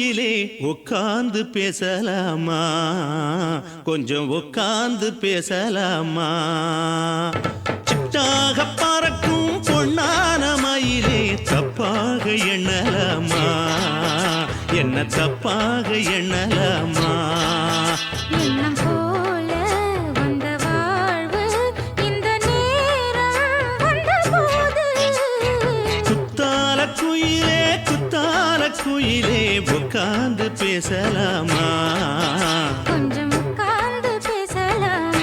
குயிலே உட்கார்ந்து பேசலாமா, கொஞ்சம் உட்கார்ந்து பேசலாமா. சிட்டாக பறக்கும் பொன்னான மயிலே தப்பாக எண்ணலாமா, என்ன தப்பாக எண்ணலாமா. எண்ணம் போல வந்த வாழ்வு இந்த நேரம் வந்தபோது குத்தால குயிலே குத்தால குயிலே உட்கார்ந்து பேசலாமா, கொஞ்சம் உட்கார்ந்து பேசலாமா.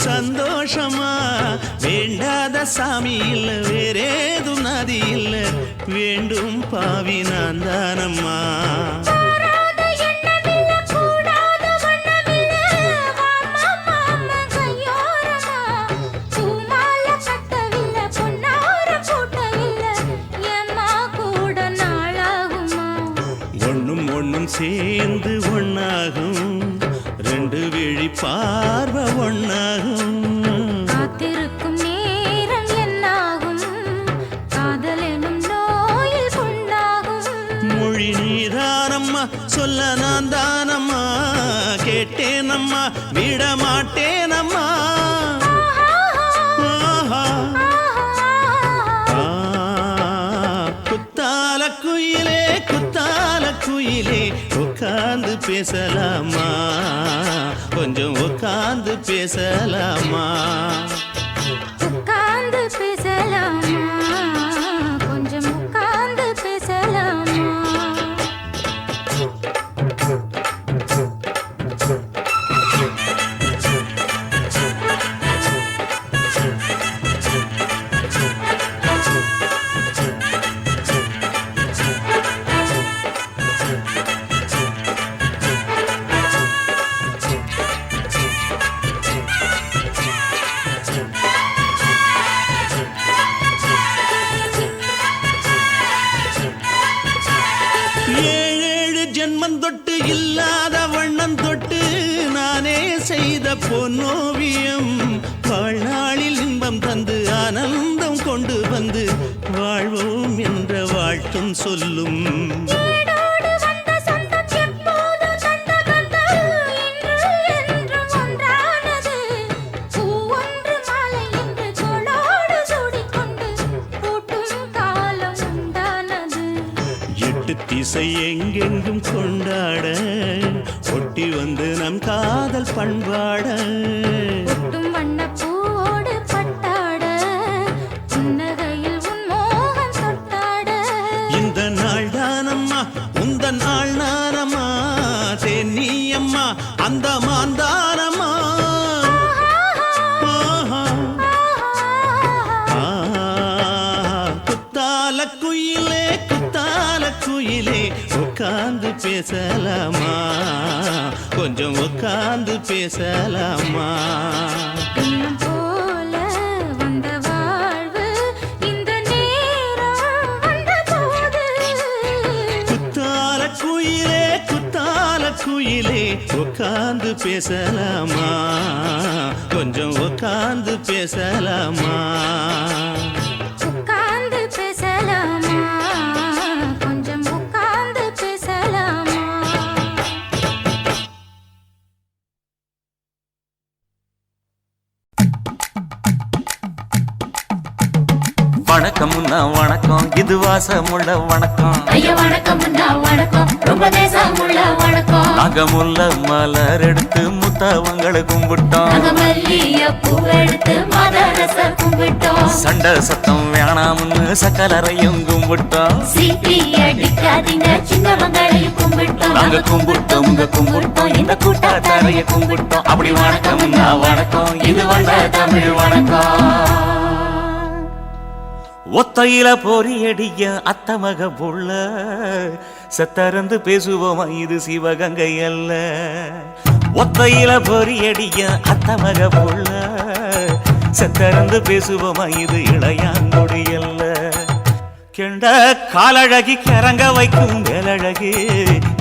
சந்தோஷமா வேண்டாத சாமி இல்ல வேறேது நதி இல்ல வேண்டும் பாவி நான் தானம்மா. ஒண்ணும் ஒண்ணும் சேர்ந்து ஒன்னாகும், ரெண்டு விழி பார்வை ஒன்னாகும். காத்திருக்கும் நேரம் என்னாகும், காதல் எனும் நோயில் புண்ணாகும். மொழி நீதானம்மா சொல்ல நான் தானம்மா, கேட்டேனம்மா விட மாட்டேனம்மா. குத்தால குயிலே குத்தால குயிலே உட்கார்ந்து பேசலாமா, கொஞ்சம் உட்கார்ந்து பேசலாமா. உட்கார்ந்து பேசலாமா, கொஞ்சம் உட்கார்ந்து பேசலாமா. ஏழேழு ஜென்மம் தொட்டு இல்லாத வண்ணம் தொட்டு நானே செய்த பொன்னோவியம், வாழ்நாளில் இன்பம் தந்து ஆனந்தம் கொண்டு வந்து வாழ்வோம் என்ற வாழ்த்தும் சொல்லும். திசை எங்கெங்கும் கொண்டாட ஒட்டி வந்து நம் காதல் பண்பாட, வண்ணப்பூவோடு பட்டாட புன்னகையில் உன் மோகம் தொட்டாட. இந்த நாள் தானம்மா உந்த நாள் நானம்மா, தென்னியம்மா அந்த மாந்தானம்மா. குத்தால குயிலே குத்தால குயிலே உட்கார்ந்து பேசலாமா, கொஞ்சம் உட்கார்ந்து பேசலாமா. எண்ணம் போல வந்த வாழ்வு இந்த நேரம் வந்தபோது குத்தால குயிலே குத்தால குயிலே உட்கார்ந்து பேசலாமா, கொஞ்சம் உட்கார்ந்து பேசலாமா. உட்கார்ந்து பேசலாமா, கொஞ்சம் உட்கார்ந்து பேசலாமா. வணக்கம் வணக்கம், இது வாசமுள்ள வணக்கம். ஐயா வணக்கம் வணக்கம், ரொம்ப தேசமுள்ள வணக்கம். நாங்க முல்ல மலர் எடுத்து முத்தவங்களை கும்பிட்டோம், நாங்க மல்லிய பூ எடுத்து மதரச கும்பிட்டோம். சண்டை சத்தம் வேணாம்னு சக்கலரையும் கும்பிட்டோம். சீட்டி அடிக்காதீங்க சின்னவங்களையும் கும்பிட்டோம். நாங்க கும்பிட்டோம் உங்க கும்பிட்டோம், இந்த கூட்டாத்தாரைய கும்பிட்டோம். அப்படி வணக்கம் வணக்கம், இது வந்த தமிழ் வணக்கம். ஒத்தையில பொறியடிய அத்தமக புள்ள செத்தறந்து பேசுவோமா இது சிவகங்கை அல்ல ஒத்தையில பொறியடிய அத்தமக புள்ள செத்தறந்து பேசுவோமா இது இளையாங்குடி அல்ல கெண்ட காலழகி கிறங்க வைக்கும் வேலழகி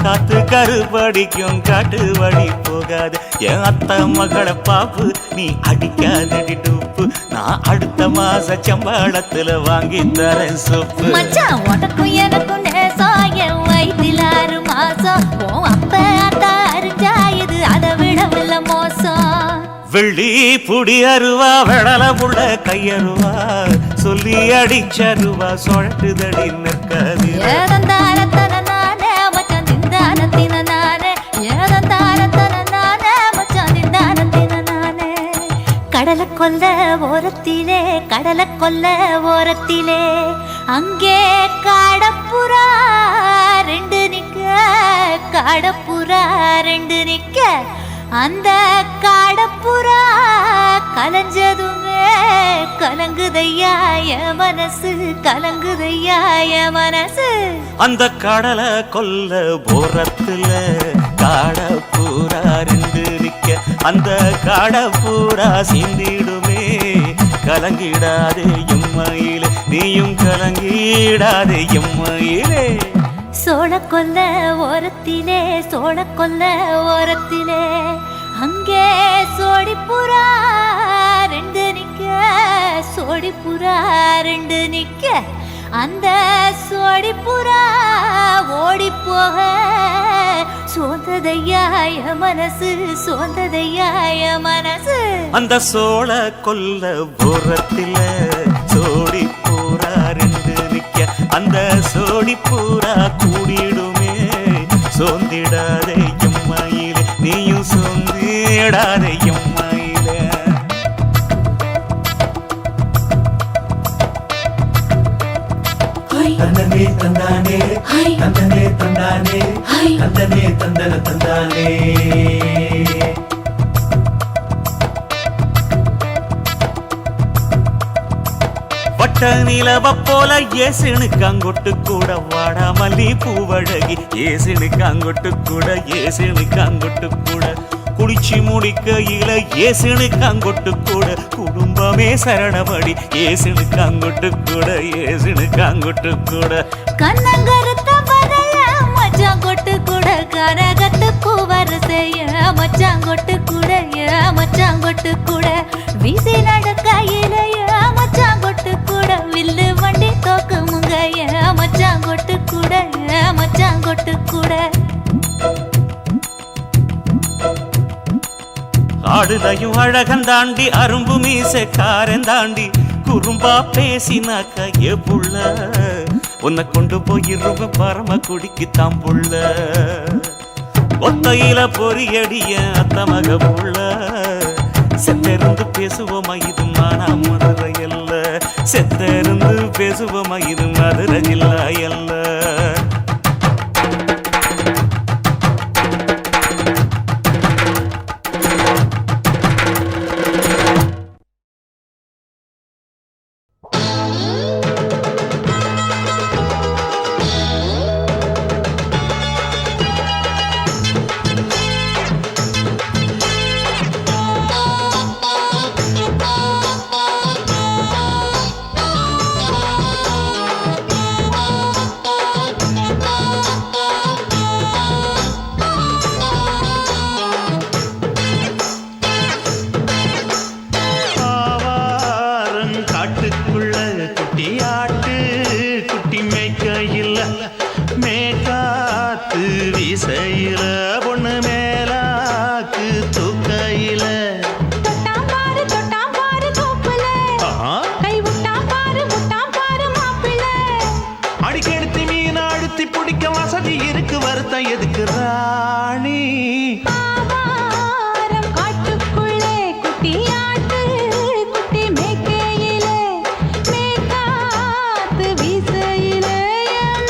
காத்து கருப்படிக்கும் காட்டு வழி போகாது என் அத்த மகளை பாப்பு நீ அடிக்காதடி டூப்பு நான் அடுத்த மாச சம்பளத்துல வாங்கி தரேன் சொப்பு மச்சான் உனக்கும் எனக்கும் நேசம் என் வயிற்றில் 6 மாசம் உன் அப்ப அத்தா அறிஞ்சா இது அதை விடவில்ல மோசம் வெள்ளி புடி அருவா வெடல புள்ள கையருவா சொல்லி அடிச்சருவா சொழட்டுதடி நிற்காது ஏதந்தாரத்தன நானே மச்சான் திண்டாரத்தின நானே ஏதந்தாரத்தன நானே மச்சான் திண்டாரத்தின நானே கடலை கொல்ல ஓரத்திலே அங்கே காடப்புறா 2 நிக்க அந்த காடப்புறா கலஞ்சதுமே கலங்குதையா என் மனசு அந்த கடலை கொல்ல போரத்துல காடப்பூரா 2 நிக்க அந்த காடப்பூரா சிந்திடுமே கலங்கிடாதே எம்மையிலே நீயும் கலங்கிடாதே எம்மையிலே சோழக்கொல்ல ஓரத்திலே அங்கே சோடிப்புறா 2 நிக்க அந்த சோடிப்புறா ஓடி போக சோந்ததையா என் மனசு அந்த சோழ கொல்ல போரத்தில சோடி பூரா 2 நிக்க அந்த சோடி பூரா கூடிடுமே சோந்திடாதே எம்மையிலே நீயும் சோந்திடாதே எம்மையிலே தந்தனே தந்தானே தந்தனே தந்தானே தந்தனே தந்தன தந்தானே வட்ட நிலவ போல ஏசினுக்கு அங்கொட்டு கூட வாடா மல்லி பூவழகி ஏசினுக்கு அங்கொட்டு கூட குளிச்சு முடிக்கையில ஏசினுக்கு அங்கொட்டு கூட குடும்பமே சரணபடி ஏசினுக்கு அங்கொட்டு கூட கண்ணங்கருத்த வரைய மச்சாங்கொட்டு கூட கரகத்து பூவரசைய மச்சாங்கொட்டு கூட வீசி நடக்கையிலைய மச்சாங்கொட்டு கூட வில்லு வண்டி தோக்குமுங்க மச்சாங்கொட்டு கூட ஆடுதையும் அழகன் தாண்டி அரும்பு மீசக்காரன் தாண்டி குறும்பா பேசினாக்க ஏ புள்ள உன்னை கொண்டு போயிருவ பரம குடிக்கு தாம்புள்ள ஒத்தையில பொறியடிய அத்தமக புள்ள செத்தருந்து பேசுவோமா இது மானா மதுரை அல்ல செத்தருந்து பேசுவோமா இது மதுரை ஜில்லா அல்ல எதுக்கு ராணி காட்டுக்குள்ளே குட்டியாட்டு குட்டி மேய்க்கையிலே மேய்காத்து வீசையிலே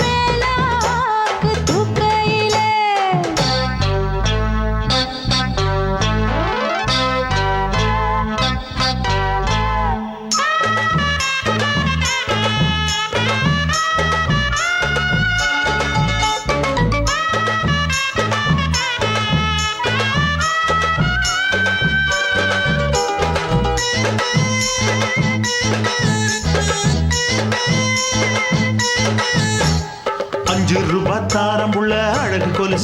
மேலாக்கு தூக்கையிலே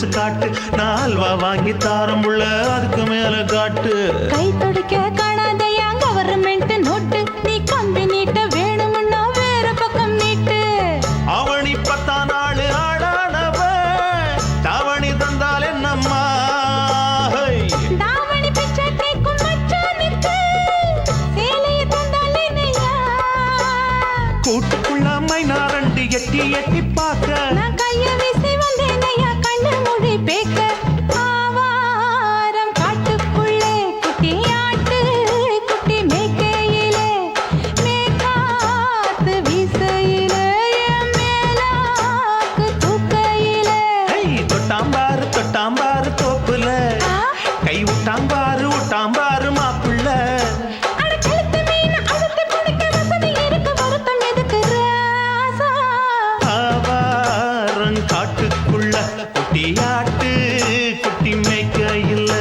கொலுசு காட்டு, நான் அல்வா வாங்கி தாரம் உள்ள அதுக்கு மேல காட்டு. கை துடிக்க காணாதையா கவர்மெண்ட் நோட்டு, நீ கம்பி நீட்ட வேணும்னா வேற பக்கம் நீட்டு. அவனி 10 நாள் ஆடானவ தாவணி தந்தால் என்னம்மா? தாவணி பிச்சை கேக்கும் மச்சானுக்கு சேலைய தந்தால் என்னையா? கூட்டுக்குள்ள மைனாரண்டு எட்டி எட்டி பார்க்க, நான் கைய வீசி வந்தேனையா கண்ணு மொழி பேக்க. ஆவாரம் காட்டுக்குள்ளே குட்டி ஆட்டு குட்டி மேய்க்கையிலே, மேக்காத்து வீசையிலே, என் மேலாக்கு தூக்கையிலே. தொட்டாம்பாரு தோப்புல, கை விட்டாம்பாரு மாப்புள்ள. அட கழுத்து மீன் அழுத்து குடிக்க வசதி இருக்கு, வருத்தம் எதுக்கு ராசா? ஆவாரம் காட்டுக்குள்ள குட்டியாட்டு குட்டி மேய்க்கையில,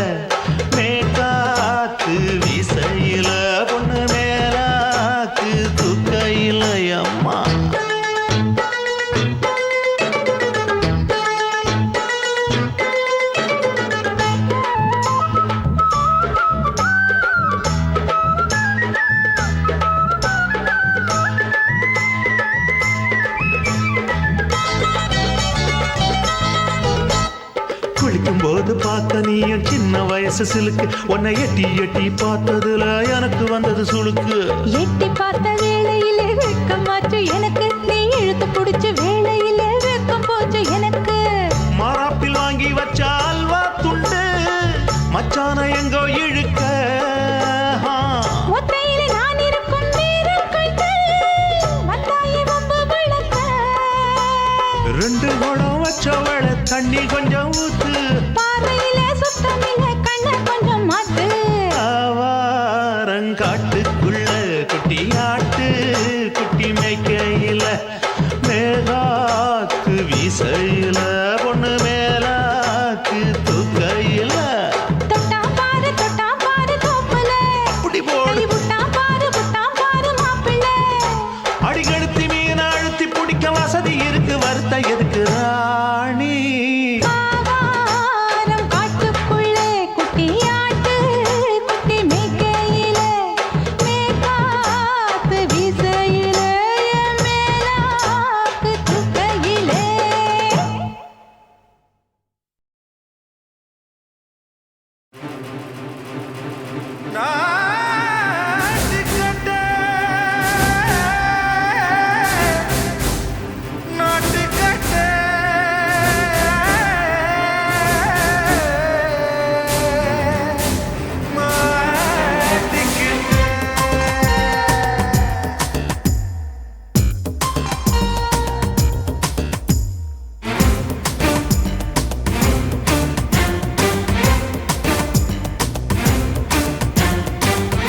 மேக்காத்து வீசையில, பொண்ணு மேலாக்கு தூக்கையில. அம்மா குளிக்கும் போது பார்த்த நீயும் சின்ன வயசு சிலுக்கு, உன்னை எட்டி எட்டி பார்த்ததுல எனக்கு வந்தது சுளுக்கு. எட்டி பார்த்த வேளையிலே வெட்கமாச்சு எனக்கு, நீ இழுத்து புடிச்ச வேளையிலே வெட்கம் போச்சு எனக்கு. மாறாப்பில் வாங்கி வச்ச அல்வா துண்டு மச்சான எங்கோ இழுக்க. ஒத்தையிலே நான் இருக்கும் நேரம் கண்டு வந்தாயே வம்பு விளக்க. 2 குடம் வச்சவள தண்ணி கொஞ்சம் ஊத்து, பார்வையிலே சுத்தமில்லை கண்ண கொஞ்சம் மாத்து. ஆவாரங்காட்டுக்குள்ள குட்டியாட்டு குட்டி மேய்க்கையில, மேலாக்கு வீசையில, பொண்ணு மேலாக்கு தூக்கையில. தொட்டாம் பாரு தோப்புல, அப்படி போடு. கை விட்டாம் பாரு மாப்பிள்ளை. அடிகழுத்தி மீன் அழுத்தி பிடிக்க வசதி இருக்கு, வருத்த எதுக்கு ராணி? ஆவாரம் காட்டுக்குள்ளே குட்டி ஆட்டு குட்டி மேய்க்கையிலே, மேக்காத்து வீசையிலே, என் மேலாக்கு தூக்கையிலே.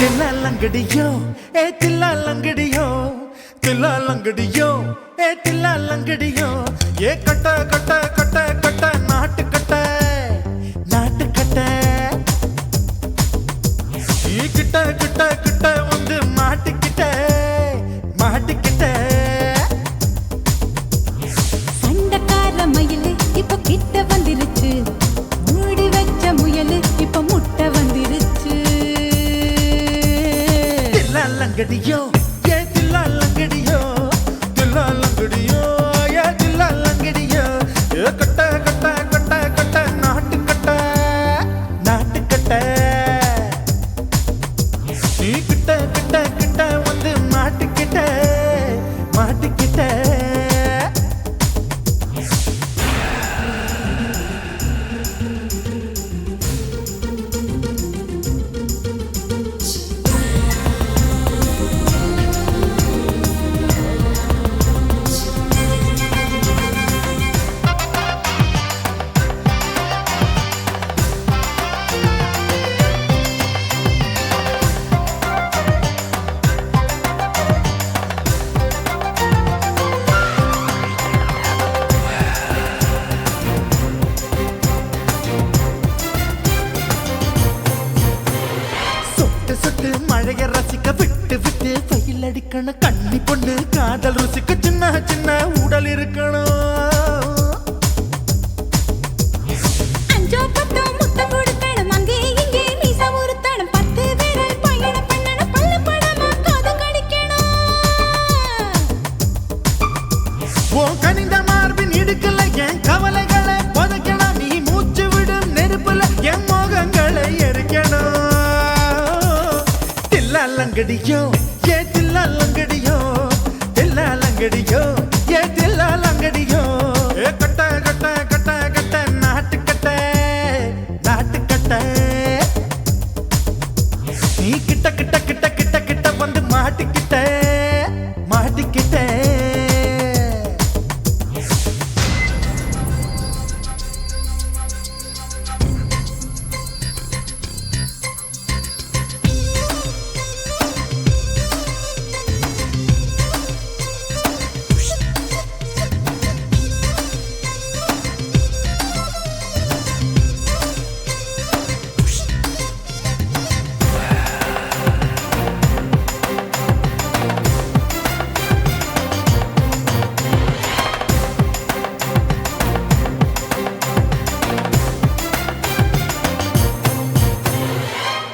தில்லாலங்கடியோ தில்லாலங்கடியோ, தில்லாலங்கடியோ தில்லாலங்கடியோ, கட்ட கட்ட கட்ட கட்ட நாட்டு கட்ட கிட்ட கிட்ட கிட்ட வந்து மாட்டிக்கிட்ட சண்டைக்கார மயிலு இப்ப கிட்ட வந்துருச்சு, மூடி வச்ச முயலு இப்ப முட்டை வந்துருச்சு. தில்லாலங்கடியோ தில்லாலங்கடியோ, தில்லாலங்கடியோ தில்லாலங்கடியோ, கட்ட கட்ட கட்ட கட்ட நாட்டு கட்ட நீ கிட்ட கிட்ட கிட்ட வந்து மாட்டிக்கிட்ட மழைய ரசிக்க விட்டு விட்டு வெயில் அடிக்கணும், கண்ணி பொண்ணு காதல் ருசிக்க சின்ன சின்ன உடல் இருக்கணும். தில்லாலங்கடியோ ஏ தில்லாலங்கடியோ தில்லாலங்கடியோ ஏ தில்லாலங்கடியோ ஏ கட்ட கட்ட கட்ட கட்ட நாட்டு கட்ட நாட்டு கட்ட நீ கிட்ட கிட்ட கிட்ட கிட்ட கிட்ட வந்து மாட்டிக்கிட்ட மாட்டிக்கிட்ட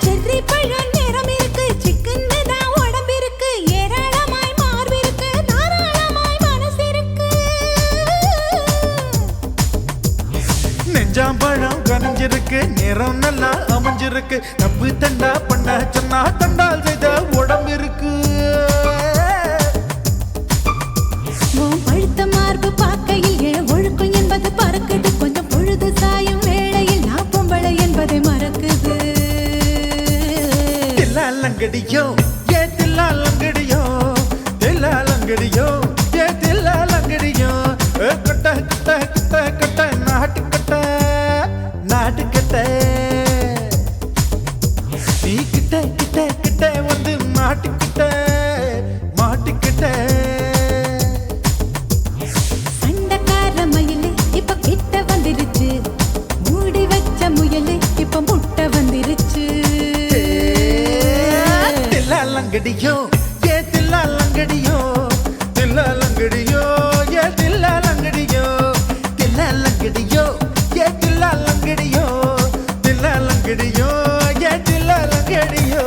செர்ரி பழம் நிறம் இருக்கு, சிக்கன்னு தான் உடம்பிருக்கு, ஏராளமாய் மார்பிருக்கு, தாராளமாய் மனசிருக்கு. நெஞ்சாம்பழம் கனிஞ்சிருக்கு நிறம் நல்லா அமைஞ்சிருக்கு தப்பு தண்டா பண்ண சொன்னா தண்டால் செய்த உடம்பு இருக்கு உன் பழுத்த மார்பு பார்க்கையில் என் ஒழுக்கம் என்பது பறக்குது, கொஞ்சம் பொழுது சாயும் வேளையில் நான் பொம்பளை என்பதை மறக்குது. தில்லாலங்கடியோ ஏ தில்லாலங்கடியோ தில்லாலங்கடியோ ஏ தில்லாலங்கடியோ கட்ட கட்ட கட்ட கட்ட நாட்டு கட்ட நாட்டு கட்ட நீ கிட்ட கிட்ட கிட்ட வந்து மாட்டிக்கிட்ட மாட்டிக்கிட்ட சண்டைக்கார மயிலு இப்ப கிட்ட வந்துருச்சு, மூடி வச்ச முயலு இப்ப முட்டை வந்துருச்சு. தில்லாலங்கடியோ ஏ தில்லாலங்கடியோ தில்லாலங்கடியோ ஏ தில்லாலங்கடியோ தில்லாலங்கடியோ ஏ தில்லாலங்கடியோ தில்லாலங்கடியோ ஏ தில்லாலங்கடியோ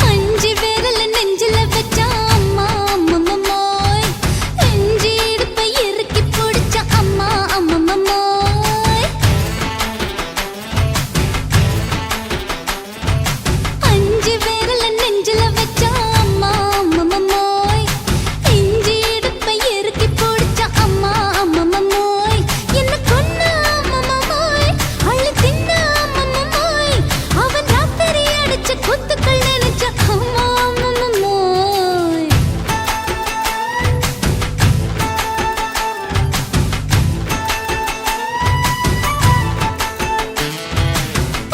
அஞ்சு விரல நெஞ்சில வச்சா அம்மா அம்மம்மோய், இஞ்சி இடுப்பை இறுக்கி பிடிச்ச அம்மா அம்மம்மோய். அஞ்சு விரல நெஞ்சில வச்சா அம்மா அம்மம்மோய், இஞ்சி இடுப்பை இறுக்கி பிடிச்ச அம்மா அம்மம்மோய். என்ன கொன்ன அம்மம்மோய், அள்ளி தின்ன அம்மம்மோய், அவன் ராத்திரி அடிச்ச குத்துக்கள் நினைச்ச அம்மா அம்மம்மோய்.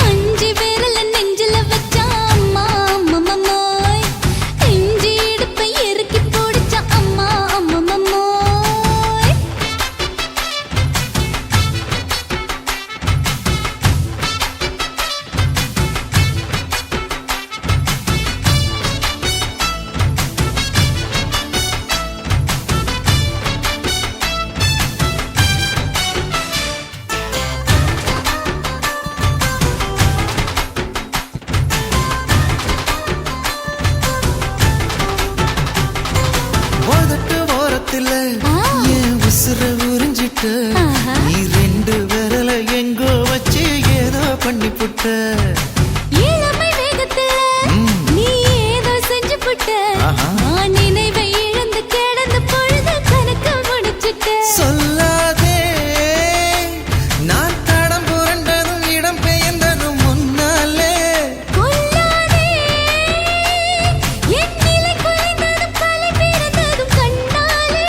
அஞ்சு விரல நெஞ்சில வச்சா அம்மா அம்மம்மோய், இஞ்சி இடுப்பை இறுக்கி பிடிச்ச அம்மா அம்மம்மோய். ஓதட்டு ஓரத்துல என் உசுர உறிஞ்சிட்ட ஆஹா. நீ ரெண்டு விரல எங்கோ வச்சு ஏதோ பண்ணி புட்ட இளமை வேகத்துல நீ ஏதோ செஞ்சு புட்ட, ஆஹா. நான் நினைவை இழந்து கிடந்த பொழுது கணக்க முடிச்சிட்ட. சொல்லாதே நான் தடம் புரண்டதும் இடம் பெயர்ந்ததும் முன்னாலே கொல்லாதே, என் நிலை குலைந்ததும் கலை பிறந்ததும் கண்ணாலே,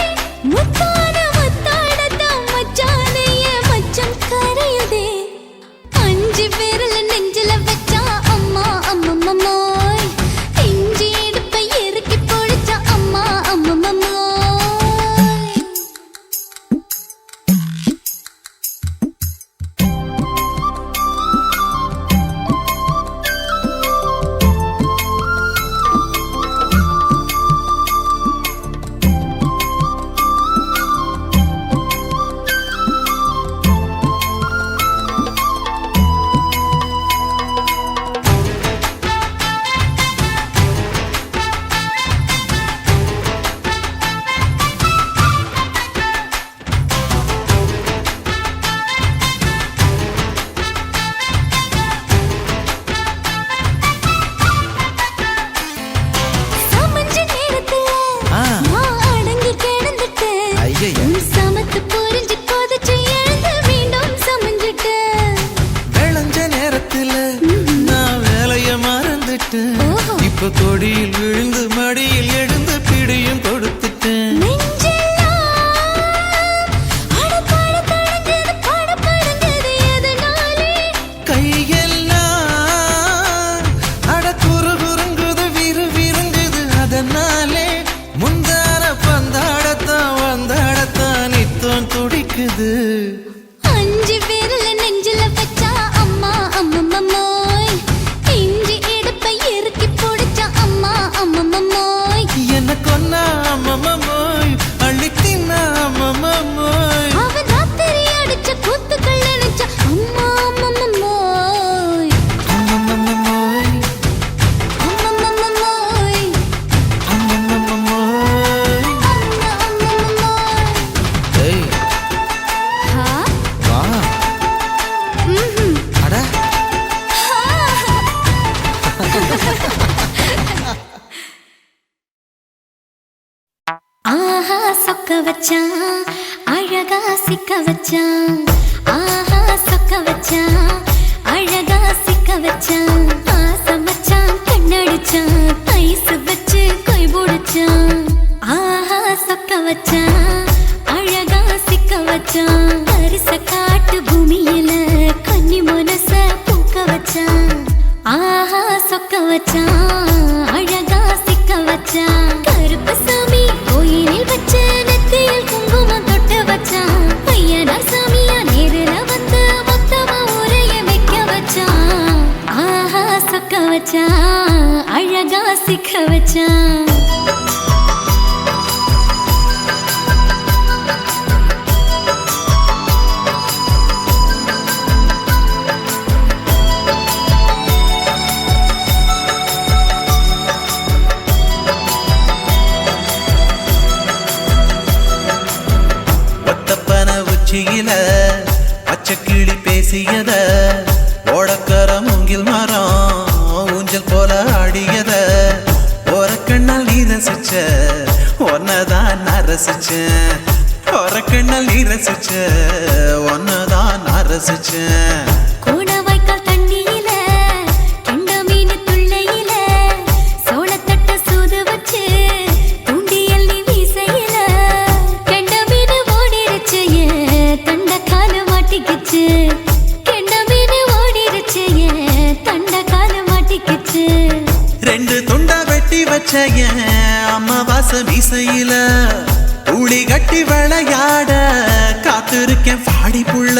முத்தான முத்தாடத்தான் மச்சான் கொடுத்துட்டேன் இப்ப கொடியில் விழுந்து மடியில் எழுந்து பிடியும் கொடுத்துட்டேன் கையெல்லாம் அட குறு குறுங்குது விறு விருங்குது அதனாலே முந்தான பந்தாடத்தான் வந்தாடத்தான் நித்தம் துடிக்குது அஞ்சு பேர்ல நெஞ்சில வச்சா அம்மா அம்மம்மோய் இஞ்சி எடுப்பை இறுக்கி பிடிச்சா அம்மா அம்மம்மோய் என்ன கொன்னா அம்மம்மோய் அள்ளித்தின்னா அம்மம்மோய் அவன் ராத்திரி அடிச்ச கூத்துக்கள் நினைச்சா அம்மா அம்மம்மோய் அம்மம்மோய் அம்மம்மோய் அம்மம்மோய் அம்மா அம்மம்மோய் ஏய் ஹா வா ம்ஹும் அட ஆஹா சொக்க வச்சான் அழகா சிக்க வச்சான் ஆஹா சொக்க வச்சான் அழகா சிக்க வச்சான் ஆசை மச்சான் கண்ணடிச்சான் ஐஸ் வச்சு கொய் போடுச்சான் ஆஹா சொக்க வச்சான் அழகா சிக்க வச்சான் அரிச காட்டு பூமியில கன்னி மனச பூக்க வச்சான் ஆஹா சொக்க வச்சான் அழகா சிக்க வச்சான் கருப்பு சாமி கோயிலில் வச்ச நெத்தியில் குங்குமம் தொட்டு வச்சான் பையனா சாமியா நேரில வந்து மொத்தமா உரைய வைக்க வச்சான் ஆஹா சொக்க வச்சான் அழகா சிக்க வச்சான் ஒத்தப்பன உச்சியில பச்சைக்கிளி பேசியத ஓடக்கர மூங்கில் மரம் ஊஞ்சல் போல ஆடியத ஒரு கண்ணால் நீ ரசிச்ச ஒன்னதான் நான் ரசிச்சேன் ஒரு கண்ணால் நீ ரசிச்ச ஒன்னதான் நான் ரசிச்சேன் கோணவாய்க்கால் தண்ணியில கெண்ட மீன் துள்ளையில சோளத்தட்ட சூது வச்சு தூண்டியல் நீ வீசையில கெண்ட மீன் ஓடிருச்சு தண்ட காலு மாட்டிக்கிச்சு கெண்ட மீன் ஓடிருச்சு தண்ட காலு மாட்டிக்கிச்சு ரெண்டு துண்டா வெட்டி வச்ச என் அம்மாவாச மீசையில ஊழி கட்டி விளையாட காத்திருக்கேன் பாடி புள்ள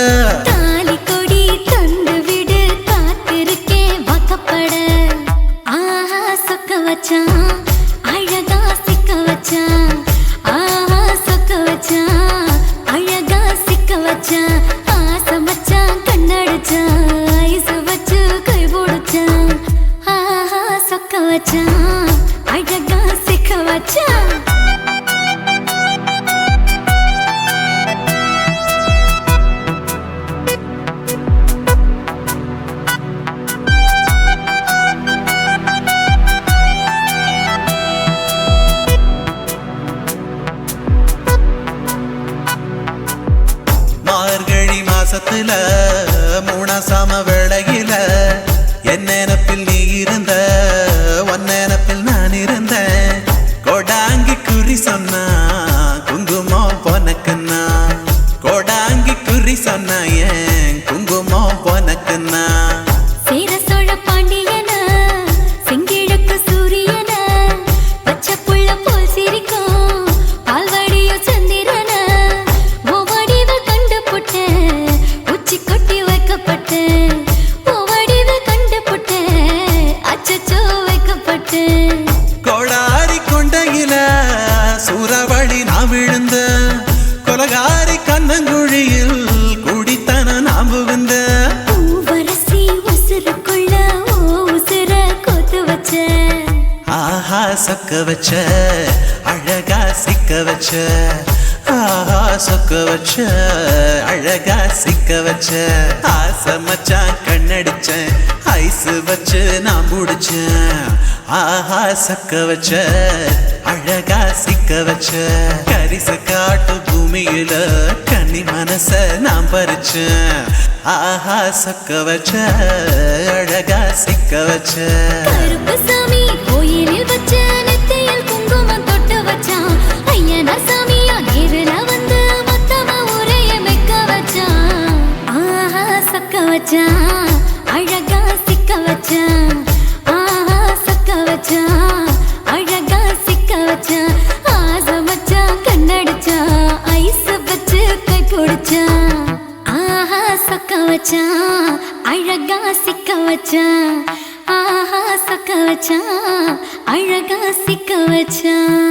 தாலி கொடி தந்து விடு காத்திருக்கேன் வாக்கப்பட ஆஹா சொக்க வச்சான் அழகா சிக்க வச்சான் ஆஹா சொக்க வச்சான் அழகா சிக்க வச்சான் ஆசை மச்சான் கண்ணடிச்சான் ஐஸ் வச்சு கை போடுச்சான் ஆஹா சொக்க வச்சான் அழகா சிக்க வச்சான் மார்கழி மாசத்துல மூணாசாம வேளையில என் நினப்பில் நீ இருந்த உன் நினப்பில் நான் இருந்தேன் கோடாங்கி குறி சொன்னா குங்குமம் பொனக்குன்னா கோடாங்கி குறி சொன்னா ஏன் குங்குமம் பொனக்குன்னா சேர சோழ பாண்டியன செங்கிழக்கு சூரியன பச்சை புள்ள போல் சிரிக்கும் பால்வடியோ சந்திரன ஓவடிவ கண்டு புட்ட உச்சி கொட்டி வைக்கப்பட்ட ஓவடிவ கண்டு புட்ட அச்சச்சோ வைக்கப்பட்ட கோடாரி கொண்டையில சூறாவளி நான் விழுந்த கொலகாரி கண்ணங்குழியில் குடித்தன நாம் விழுந்த பூவரசி உசுருக்குள்ள ஓ உசுர கோத்து வச்ச ஆஹா சொக்க வச்ச அழகா சிக்க வச்ச ஆஹா சொக்க வச்ச அழகா சிக்க வச்ச ஆசை மச்சான் கண்ணடிச்சேன் ஐஸ் வச்சு நான் முடிச்சேன் ஆஹா சொக்க வச்ச அழகா சிக்க வச்ச கரிச காட்டு பூமியில கன்னி மனச நான் பறிச்சேன் ஆஹா சொக்க வச்ச அழகா சிக்க வச்ச கருப்பு அழகா சிக்க வச்சான்.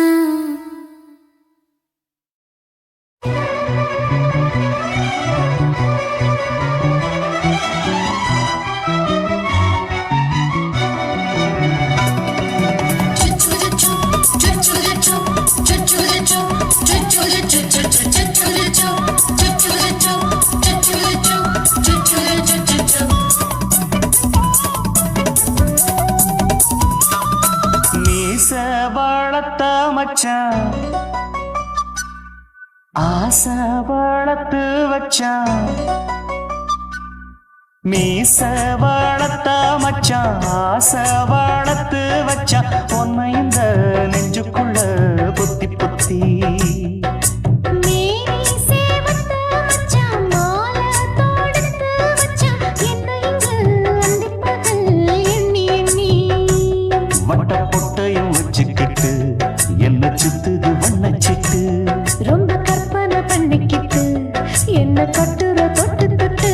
மீச வளர்த்த மச்சான் ஆசை வளர்த்து வச்சான். மீச வளர்த்த மச்சான் ஆசை வளர்த்து வச்சான். உன்னை இந்த நெஞ்சுக்குள்ள பொத்தி பொத்தி வட்ட பொட்டையும் வச்சுக்கிட்டு என்ன சுத்துது வண்ணச்சிட்டு. ரொம்ப கற்பனை பண்ணிக்கிட்டு என்ன கட்டுற தொட்டு தொட்டு.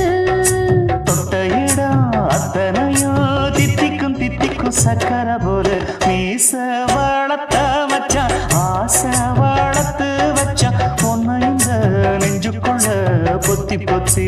தொட்ட இடம் அத்தனையும் தித்திக்கும் தித்திக்கும் சக்கரை போல. மீச வளர்த்த மச்சான் ஆசை வளர்த்து வச்சான். உன்னை இந்த நெஞ்சுக்குள்ள பொத்தி பொத்தி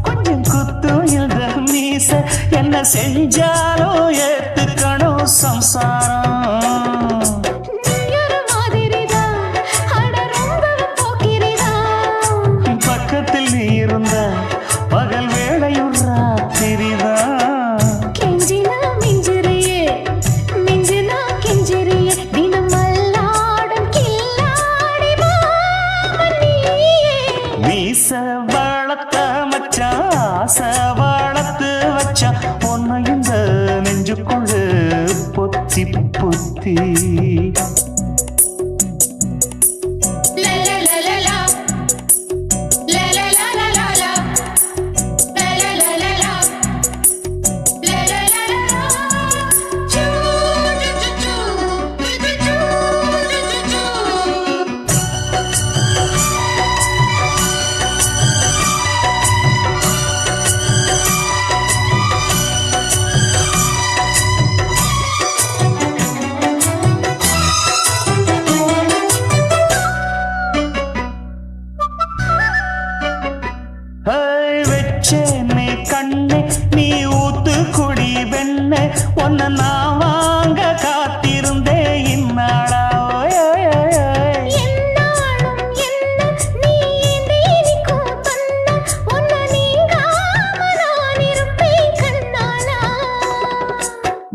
கொஞ்சம் குத்தும் இந்த மீச. என்ன செஞ்சாலும் ஏத்துக்கணும் சம்சாரம். பக்கத்தில் நீ இருந்த பகல் வேளையும் ராத்திரிதான். மீச வளர்த்த மச்சான் ஆசை வளர்த்து வச்சான். உன்னை இந்த நெஞ்சுக்குள்ள பொத்தி பொத்தி வச்சேனே கண்ணே நீ ஊத்து குடி வெண்ணே. உன்னை நான் வாங்க காத்திருந்தே இந்நாளா.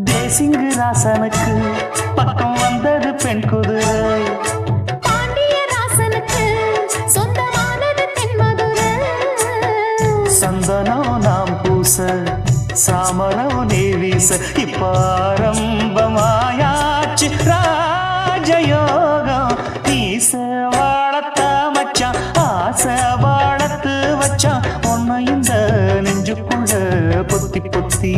தேசிங்கு ராசனுக்கு பக்கம் வந்தது பெண் குதிரை. சந்தனம் நாம் பூச சாமரம் நீ வீச. இப்பாரம்பமாயாச்சு ராஜயோகம். மீச வளர்த்த மச்சான் ஆசை வளர்த்து வச்சான். உன்னை இந்த நெஞ்சுக்குள்ள பொத்தி பொத்தி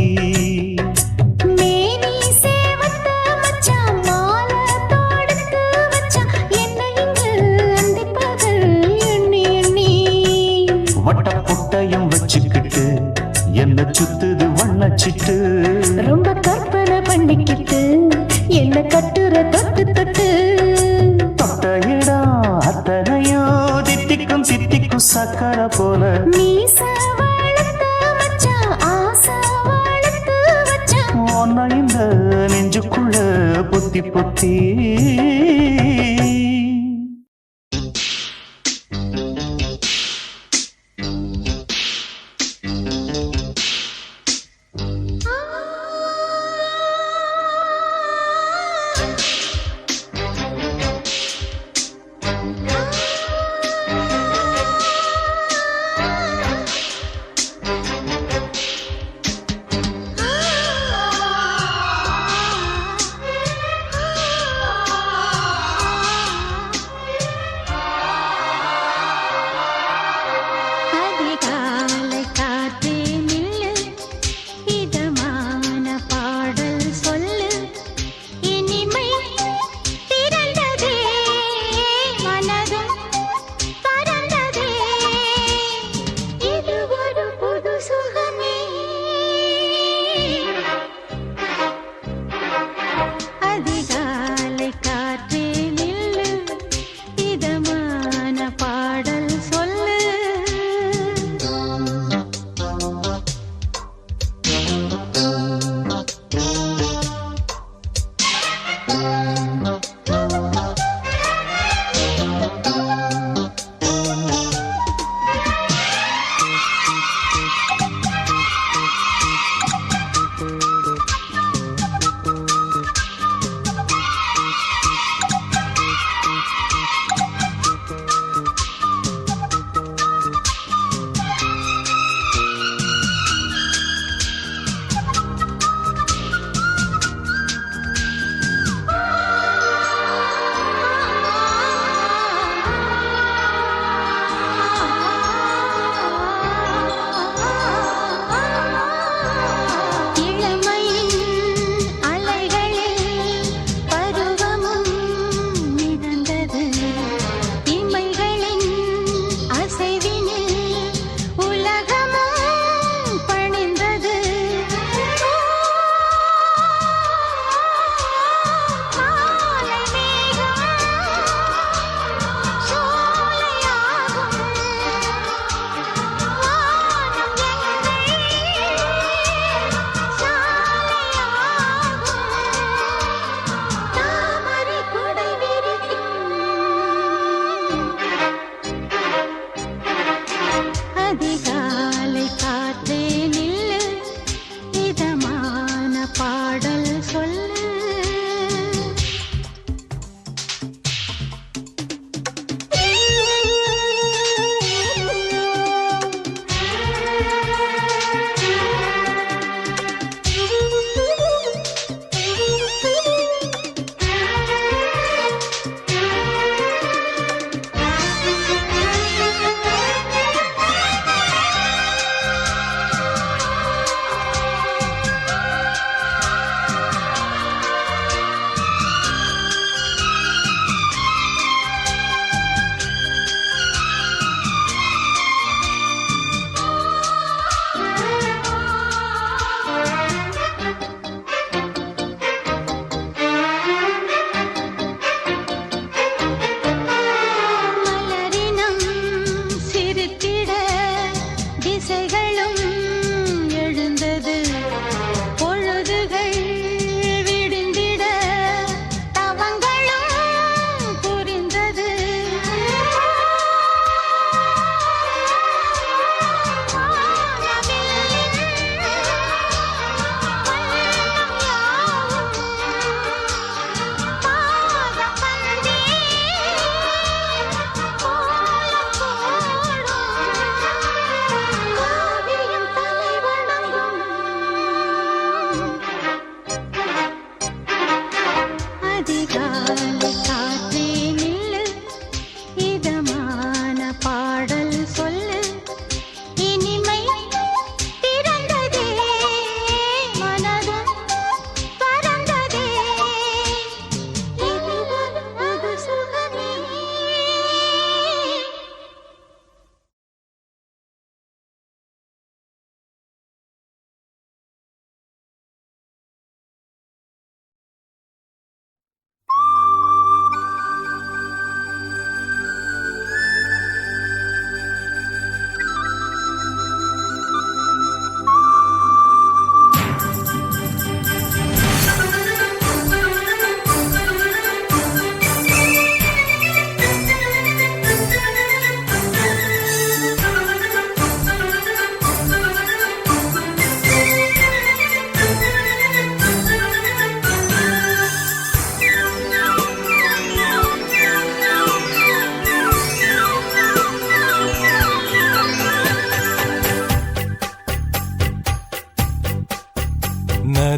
வட்ட பொட்டையும் வச்சுக்கிட்டு என்ன சுத்துது வண்ணச்சிட்டு. ரொம்ப கற்பனை பண்ணிக்கிட்டு என்ன கட்டுற தொட்டு தொட்டு. தொட்ட இடம் அத்தனையும் தித்திக்கும் தித்திக்கும் சக்கரை போல. மீச வளர்த்த மச்சான் ஆசை வளர்த்து வச்சான். கட்டி புட்டி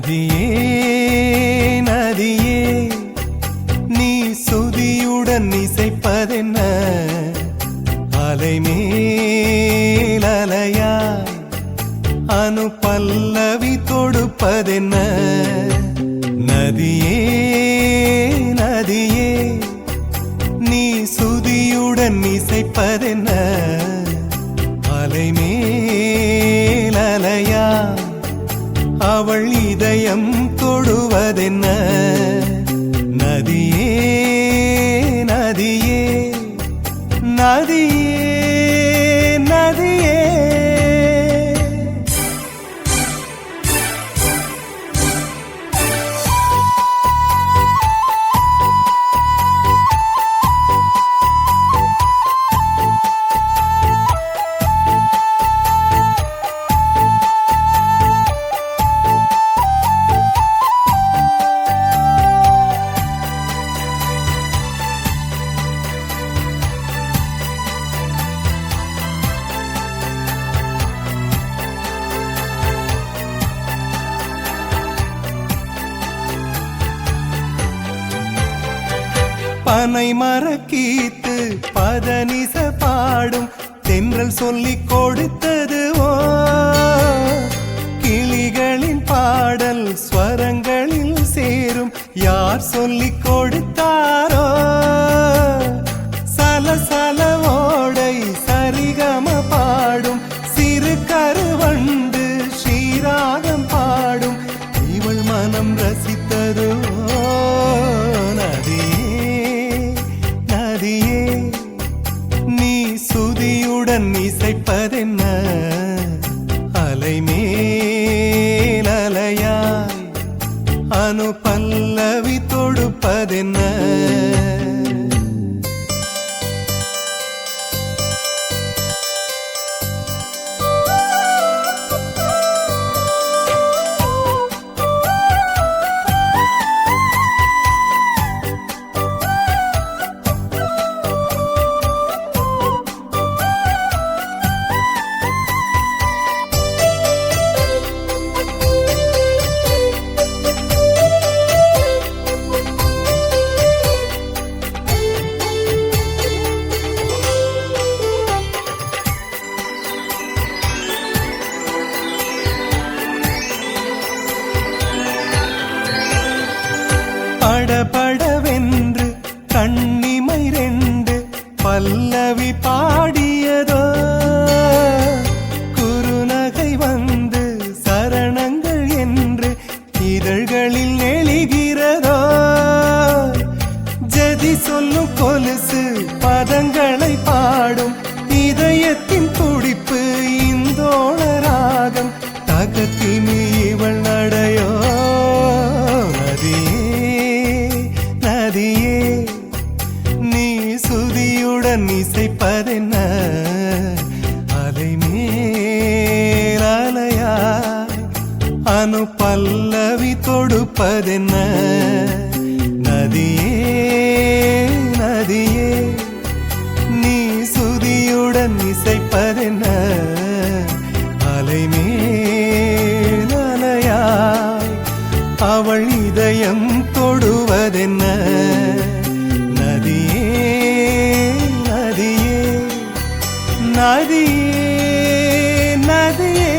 நதியே நதியே நீ சுதியுடன் இசைப்பதென்ன அலைமேல் அலையாய் அனு பல்லவி தொடுப்பதென்ன நதியே நதியே நீ சுதியுடன் இசைப்பதென்ன அலைமேல் அலையாய் அவள் இதயம் தொடுவதென்ன நதியே நதியே நதியே நதியே பனை மரக்கீத்து பதனிச பாடும் தென்றல் சொல்லிக் கொடுத்தது ஓ கிளிகளின் பாடல் ஸ்வரங்களில் சேரும் யார் சொல்லிக் கொடுத்தாரோ சலசல ஓடை சரிகம பாடும் சிறு கருவண்டு ஸ்ரீராகம் பாடும் இவள் மனம் ரசித்ததோ நீ சுதியுடன் இசைப்பதென்ன அலைமேல் அலையாய் அனு பல்லவி தொடுப்பதென்ன படபடவென்று கண்ணிமை ரெண்டு பல்லவி பாடியதோ குறுநகை வந்து சரணங்கள் என்று இதழ்களில் நெளிகிறதோ ஜதி சொல்லும் கொலுசு பதங்களை பாடும் இதயத்தின் துடிப்பு இந்தோள ராகம் தகத்தினி இவள் நடையோ நதியே நீ சுதியுடன் இசைப்பதென்ன அலைமேல் அலையாய் அனு பல்லவி தொடுப்பதென்ன நதியே நதியே நீ சுதியுடன் இசைப்பதென்ன அலைமேல் அலையாய் அவள் இதயம் தொடுவதென்ன நதியே நதியே நதியே நதியே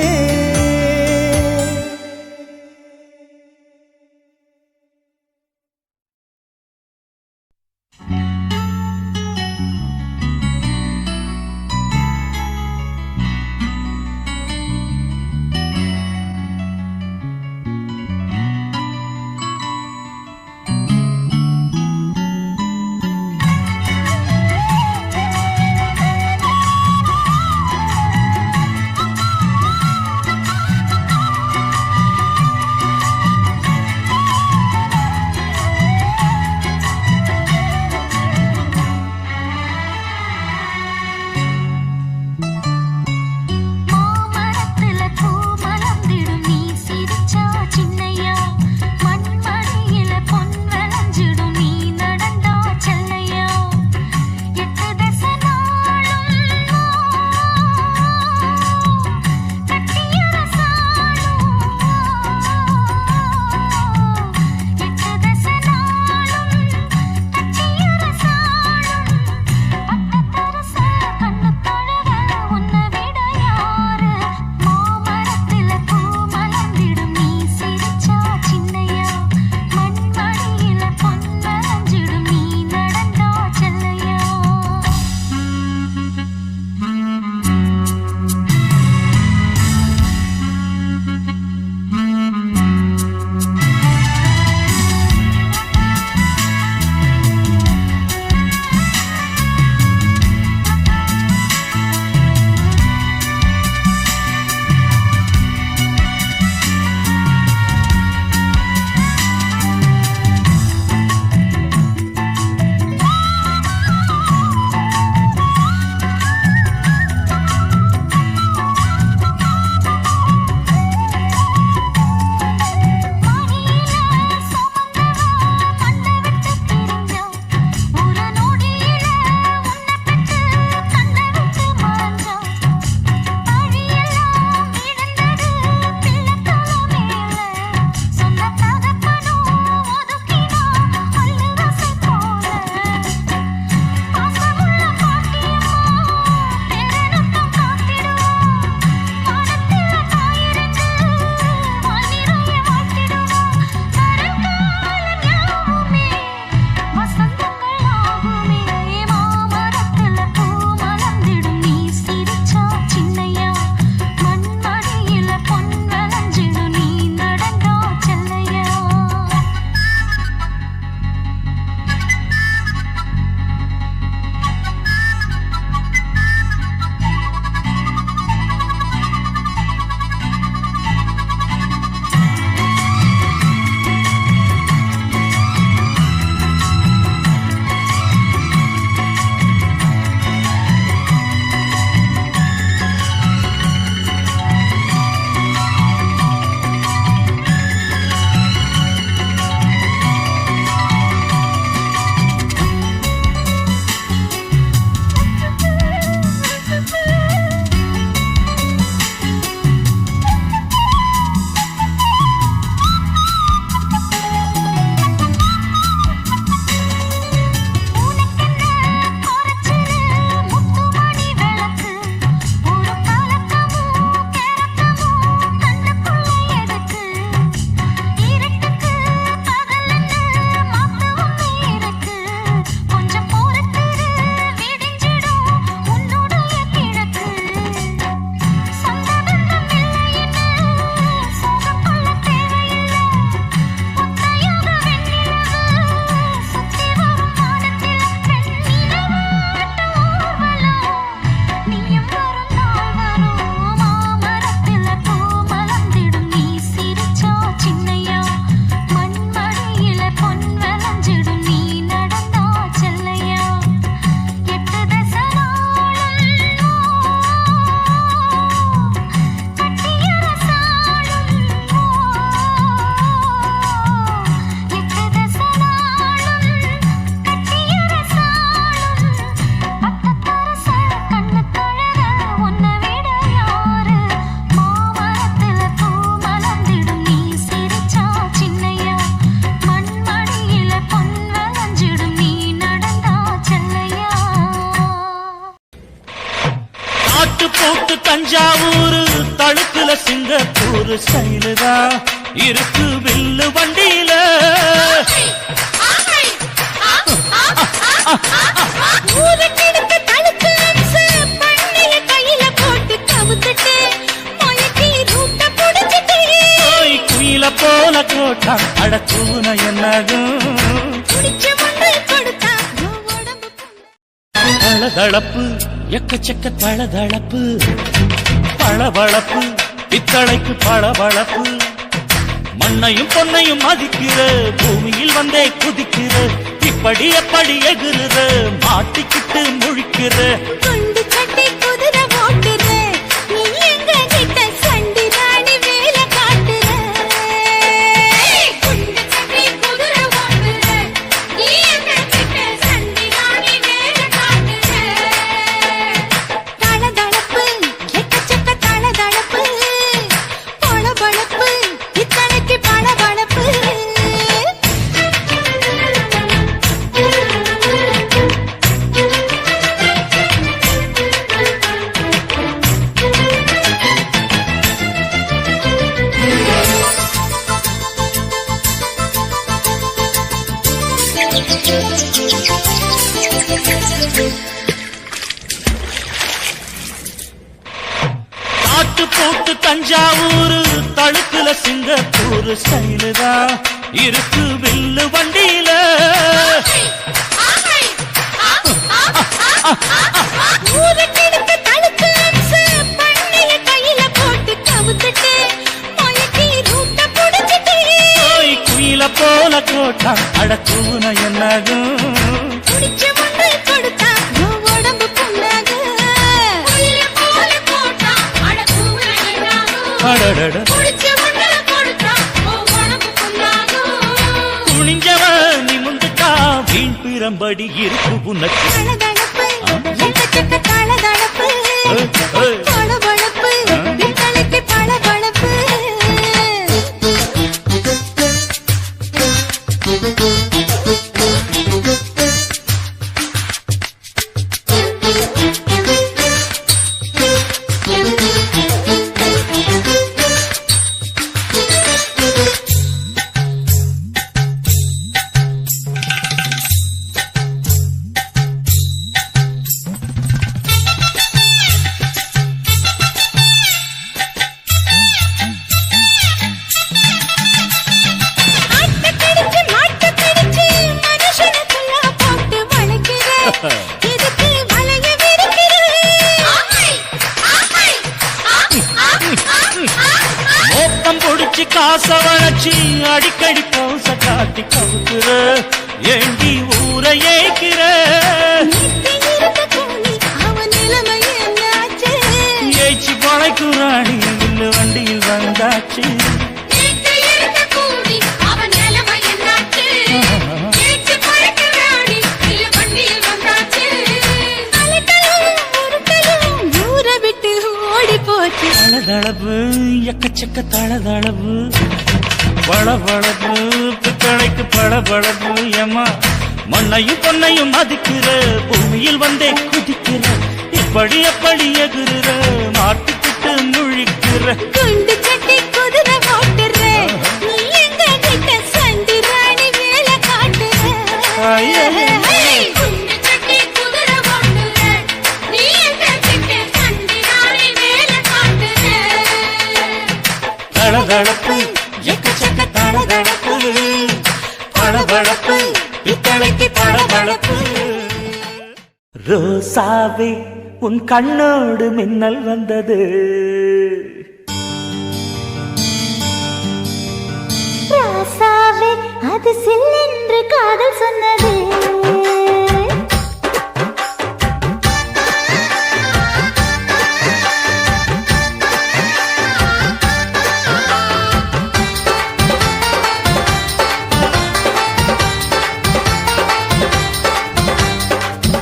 தஞ்சாவூர் தழுக்குல சிங்கப்பூர் ஸ்டைலுதா இருக்கு வில்லு வண்டியில ஊருக்கெடுத்து தழுக்கு அம்சு, பண்ணைய கையில போட்டு கவுத்துட்டு, மயக்கி ரூட்ட புடிச்சிட்டு, குயில போல கோட்டா அடக்கூன என்னதும் குடிச்ச மண்ணை கொடுத்தா உன் உடம்பு தளதளப்பு எக்கச்சக்க தளதளப்பு பளபளப்பு பித்தளைக்கு பளபளப்பு மண்ணையும் பொன்னையும் மதிக்கிற பூமியில் வந்தே குதிக்கிற இப்படி எப்படி எகுற மாட்டிக்கிட்டு முழிக்கிற குண்டு சட்டி குதிரை ஓட்டுற, நீ எங்க கிட்ட சண்டி ராணி வேலை காட்டுற. குண்டு சட்டி குதிரை ஓட்டுற, நீ எங்க கிட்ட சண்டி ராணி வேலை காட்டுற. தளதளப்பு எக்கச்சக்க தளதளப்பு பளபளப்பு இத்தனைக்கு பளபளப்பு காட்டு போட்டு தஞ்சாவூர் தழுக்குல சிங்கப்பூர் ஸ்டைலுதா இருக்கு வில்லு வண்டியில ஊருக்கெடுத்து தழுக்கு அம்சு, பண்ணைய கையில போட்டு கவுத்துட்டு, மயக்கி ரூட்ட புடிச்சிட்டு, குயில போல கோட்டா அடக்கூன என்னதும் குடிச்ச மண்ணை கொடுத்தா உன் உடம்பு புண்ணாகு. குயில போல போட்டா அடக்கூன என்னாகும். அடடட குடிச்ச மண்ணை கொடுத்தா உன் உடம்பு புண்ணாகும். துணிஞ்சவன் நிமிந்துட்டா வீண் பிரம்படி இருக்கு உனக்கு தளதளப்பு எக்கச்சக்க தளதளப்பு பளபளப்பு இத்தனைக்கு பளபளப்பு ஆட்டக்கடிச்சு மாட்டக்கடிச்சு மனுஷனுக்குள்ள போட்டு வளைக்கிற, இதுக்கு வளைய விரிக்கிற. மோப்பம் பொடிச்சு காச வளைச்சு அடிக்கடி பௌச காட்டி கவுக்குற ஏண்டி ஊரை ஏக்கிற நீட்டி இருந்த கூலி, அவன் நிலைமை என்னாச்சு? ஏச்சு பழைக்குறாணி வில்லு வண்டியில் வந்தாச்சு நீட்டி இருந்த கூலி, அவன் நிலைமை என்னாச்சு? ஏச்சு பறக்கிறாடி, இல்ல வண்டியில் வந்தாச்சு. அலட்டலும் உருட்டலும் ஊரை விட்டு ஓடி போச்சு. தளதளவு எக்கச்சக்க தளதளவு பளபளப்பு பித்தளைக்கு பளபளப்பு ஏமா மண்ணையும் பொன்னையும் மதிக்கிற பூமியில் வந்தே குதிக்கிற இப்படி எப்படி எகுற மாட்டிக்கிட்டு முழிக்கிற குண்டு சட்டி குதிரை ஓட்டுற, நீ எங்க கிட்ட சண்டி ராணி வேலை காட்டுற. குண்டு சட்டி குதிரை ஓட்டுற, நீ எங்க கிட்ட சண்டி ராணி வேலை காட்டுற. தளதளப்பு எக்கச்சக்க தளதளப்பு பளபளப்பு பித்தளைக்கு பளபளப்பு ரோசாவே உன் கண்ணோடு மின்னல் வந்தது ராசாவே அது சில்லென்று காதல் சொன்னது.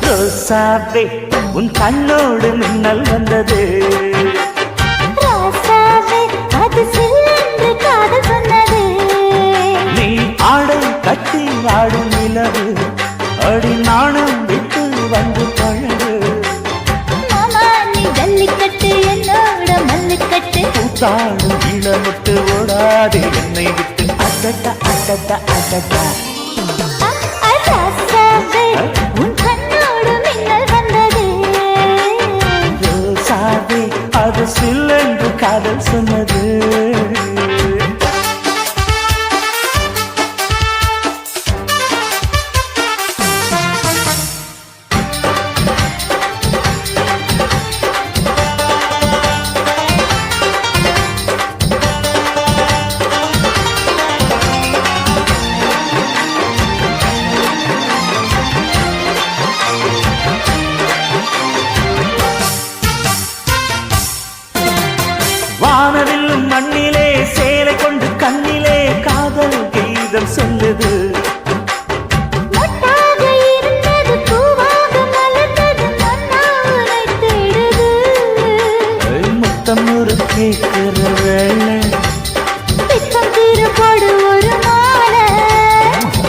ரோசாவே உன் கண்ணோடு மின்னல் வந்தது ராசாவே அது சில்லென்று காதல் சொன்னது. நீ ஆடை கட்டி ஆடும் நிலவு அடி நாணம் விட்டு வந்து பழகு மாமா நீ ஜல்லிக்கட்டு என்ன கூத்தாடும் இளமுட்டு ஓடாதே என்னை விட்டு அடடா அடடா அடடா ராசாவே, உன் கண்ணோடு மின்னல் வந்தது ரோசாவே அது சில்லென்று காதல் சொன்னது வானவில்லும் மண்ணிலே சேலை கொண்டு கண்ணிலே காதல் கீதம் சொல்லுது மொட்டாக இருந்தது பூவாக மலர்ந்தது மன்னா உன்னை தேடுது முத்தம் ஒரு கேட்கிற வேளை பித்தம் திருப்படு ஒரு மாலை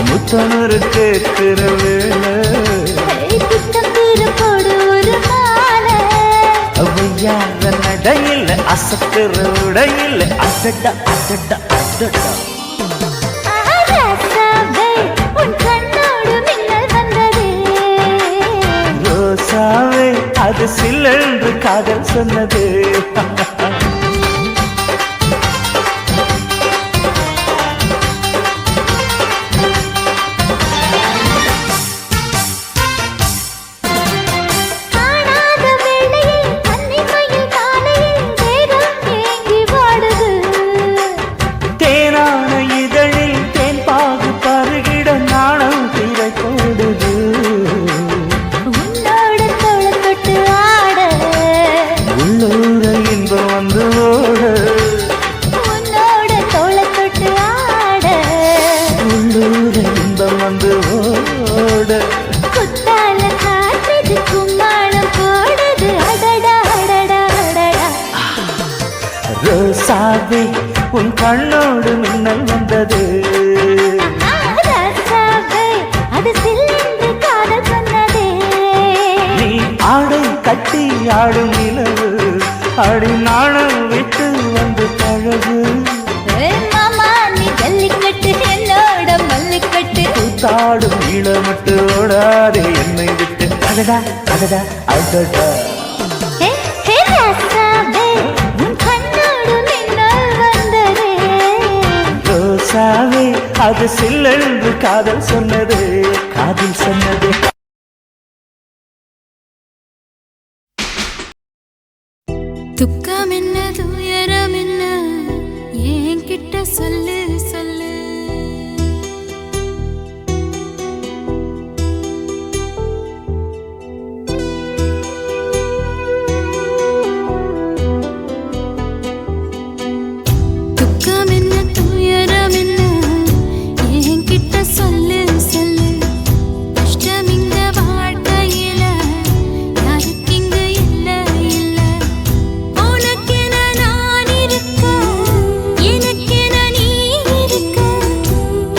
முத்தம் ஒரு கேட்கிற வேளை பித்தம் திருப்படு ஒரு மாலை அவையார நடையில் அசத்துற உடையில் அடடா அடடா அடடா ராசாவே, உன் கண்ணோடு மின்னல் வந்தது ரோசாவே அது சில்லென்று காதல் சொன்னது காணாத வேளையில் கன்னிமையில் காலையில் வேகம் ஏங்கி வாடுது தேனான இதழில் தேன் பாகு பருகிட நாணம் திரை போடுது உன்னோட தோளை தொட்டு ஆட உள்ளூர இன்பம் வந்து ஓட உன்னோட தோளை தொட்டு ஆட உள்ளூர இன்பம் வந்து ஓட குத்தால காற்றுது கும்மாளம் போடுது அடடா அடடா அடடா ரோசாவே உன் கண்ணோடு மின்னல் வந்தது ராசாவே, அது சில்லென்று காதல் சொன்னதே நீ ஆடை கட்டி ஆடும் நிலவு அடி நாணம் விட்டு வந்து பழகு மாமா நீ ஜல்லிக்கட்டு என்னோட மல்லிக்கட்டு கூத்தாடும் இளமட்டு ஓடாதே என்னை விட்டு அடடா அடடா அடடா ஹே ஹே ராசாவே, உன் கண்ணோடு மின்னல் வந்ததே ரோசாவே அது சில்லென்று காதல் சொன்னது காதல் சொன்னது துக்கம் என்ன துயரம் என்ன என்கிட்ட சொல்லு சொல்லு துக்கம் என்ன துயரம் என்ன என்கிட்ட சொல்லு சொல்லு கஷ்டம் இங்க வாழ்க்கையில யாருக்கு இங்க இல்ல இல்ல உனக்கென நான் இருக்க எனக்கென நீ இருக்க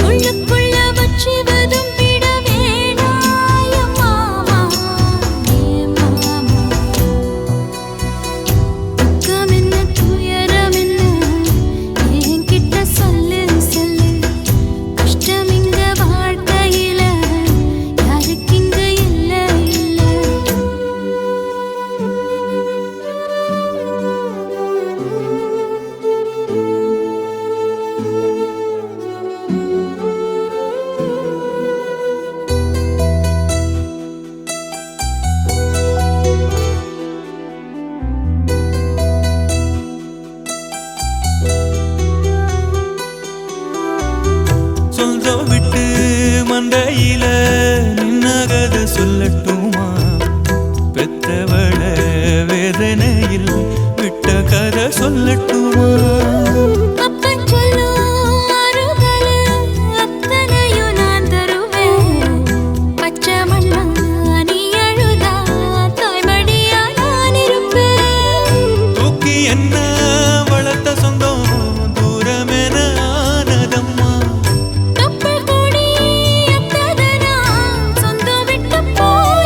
உள்ளுக்குள்ள வச்சுவதும் விட வேணாய மாமா ஏ மாமா துக்கம் என்ன துயரம் என்ன என்கிட்ட சொல்லு சொல்லு கஷ்டம் இங்க வாழ்க்கையில யாருக்கு இங்க இல்ல இல்ல சொந்தம் விட்டு மண்டையில நின்னகத சொல்லட்டுமா பெத்தவள வேதனையில் விட்ட கதை சொல்லட்டுமா அப்பன் சொல்லும் அருகலு அத்தனையும் நான் தருவேன் பச்சை மண்ணா நீ அழுதா தாய்மடியா நான் இருப்பேன் தூக்கி என்ன வளர்த்த சொந்தம் தூரமென ஆனதம்மா தொப்புள் கொடி அத்ததனா சொந்தம் விட்டு போய்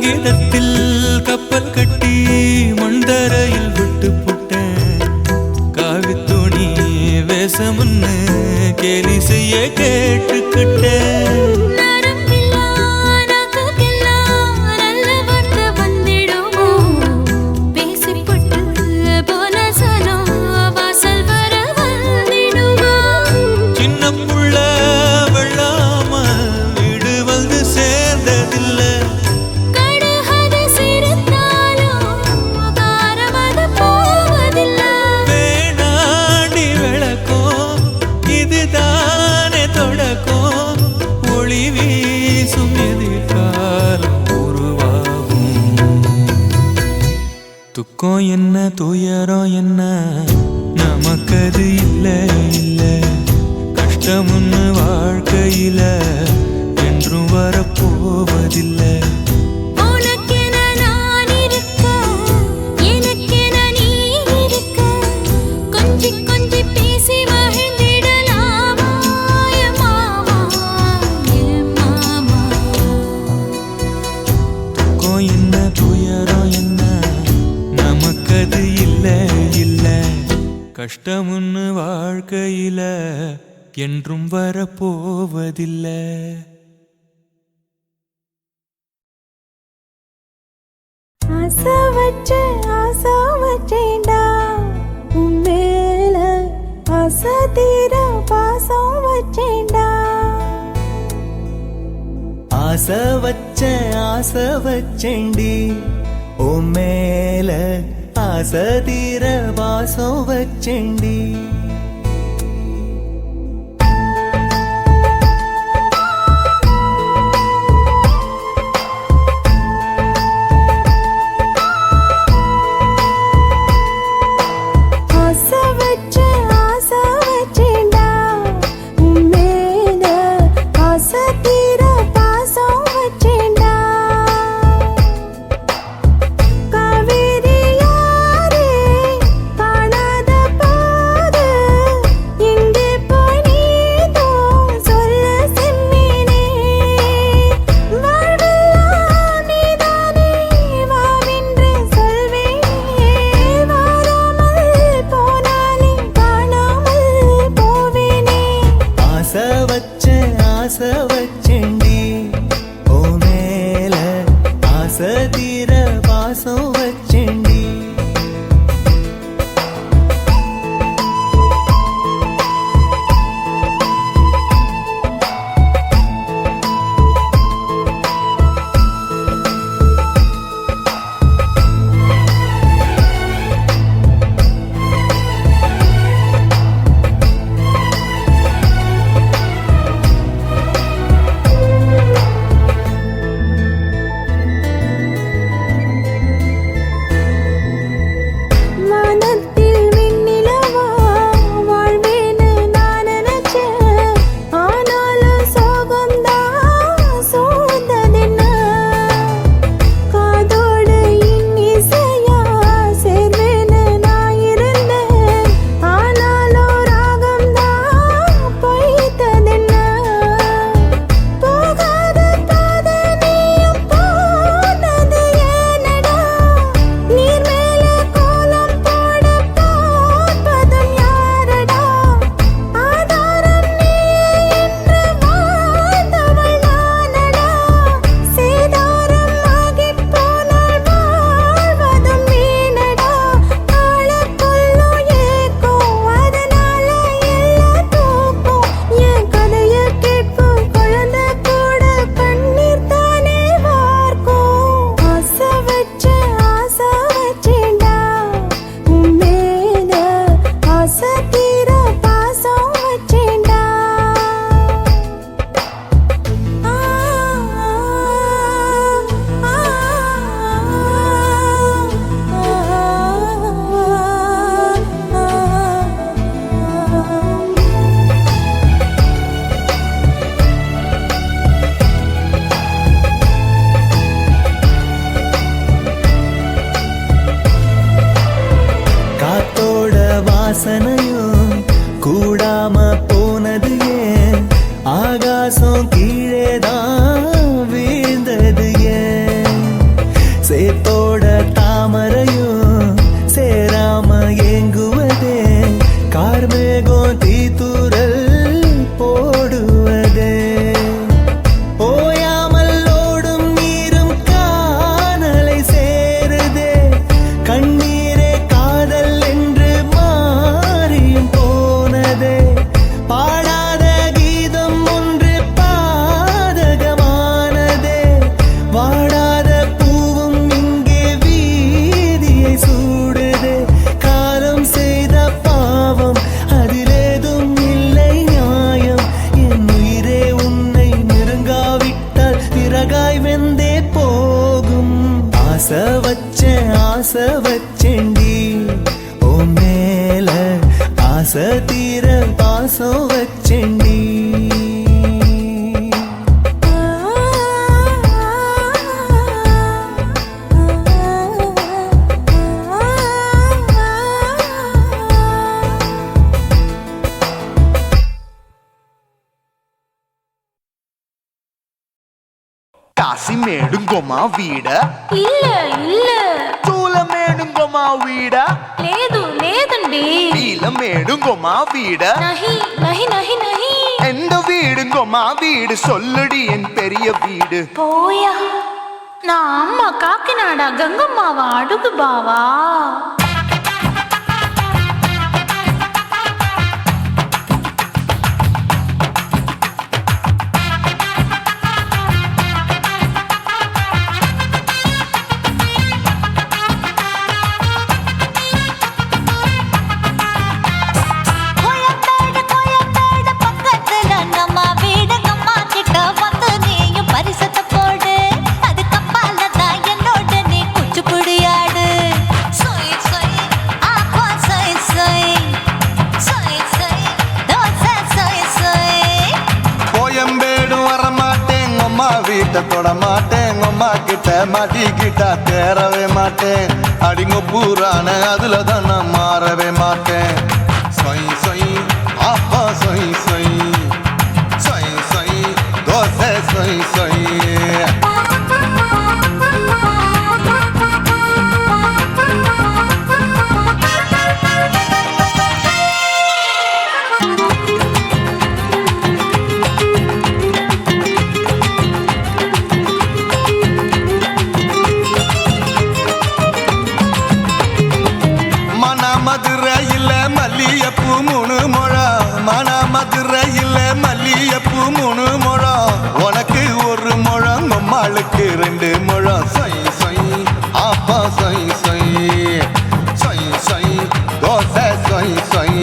காகிதத்தில் கப்பல் கட்டி மண்தரையில் விட்டு புட்டேன். காவி துணி வேஷமுன்னு கேலி செய்ய கேட்டுக்கிட்டேன். துக்கம் என்ன துயரம் என்ன நமக்கது இல்ல இல்ல. கஷ்டம்னு வாழ்க்கையில என்றும் வரப்போவதில்லை. கஷ்டம்னு வாழ்க்கையில என்றும் வரப்போவதில்லை. ஆசை வச்சேன்டா உன் மேல ஆசை தீர பாசம் வச்சேன்டா. ஆசை வச்சேண்டி உன் மேல ஆசை தீர வாசம் வச்சேண்டி. ஆசை வச்சேண்டி ஓ மேல ஆசை தீர பாசம் வச்சேண்டி. வாசனையும் கூடாம போனது ஏன்? ஆகாசம் கீழேதான் வீழ்ந்தது ஏன்? ஆசை வச்சேண்டி ஓ மேல ஆசை தீர பாசம் வச்சேண்டி కాసి మేడుంగోమా వీడ இல்ல இல்ல చూల మేడుంగోమా వీడ లేదు లేదండి వీల మేడుంగోమా వీడ நஹி நஹி நஹி நஹி எந்த வீடுங்கோமா வீடு சொல்லுடி என் பெரிய வீடு போயா நான் அம்மா காக்கிநாடா கங்கம்மாவா அடுகு பாவா தொட மாட்டேன் அம்மா கிட்ட மாட்டிக்கிட்டா தேரவே மாட்டேன் அடிங்க பூரான அதுல தான் நான் மாறவே மாட்டேன் சொய் சொய் அப்பா சொய் சொய் சொய் சொய் தோசை சொய் சொய் மதுரையில் மல்லியப்பூ 3 முழம் உனக்கு 1 முழம் அம்மாளுக்கு 2 முழம் சொய் சொய் அப்பா சொய் சொய் சொய் சொய் தோசை சொய் சொய்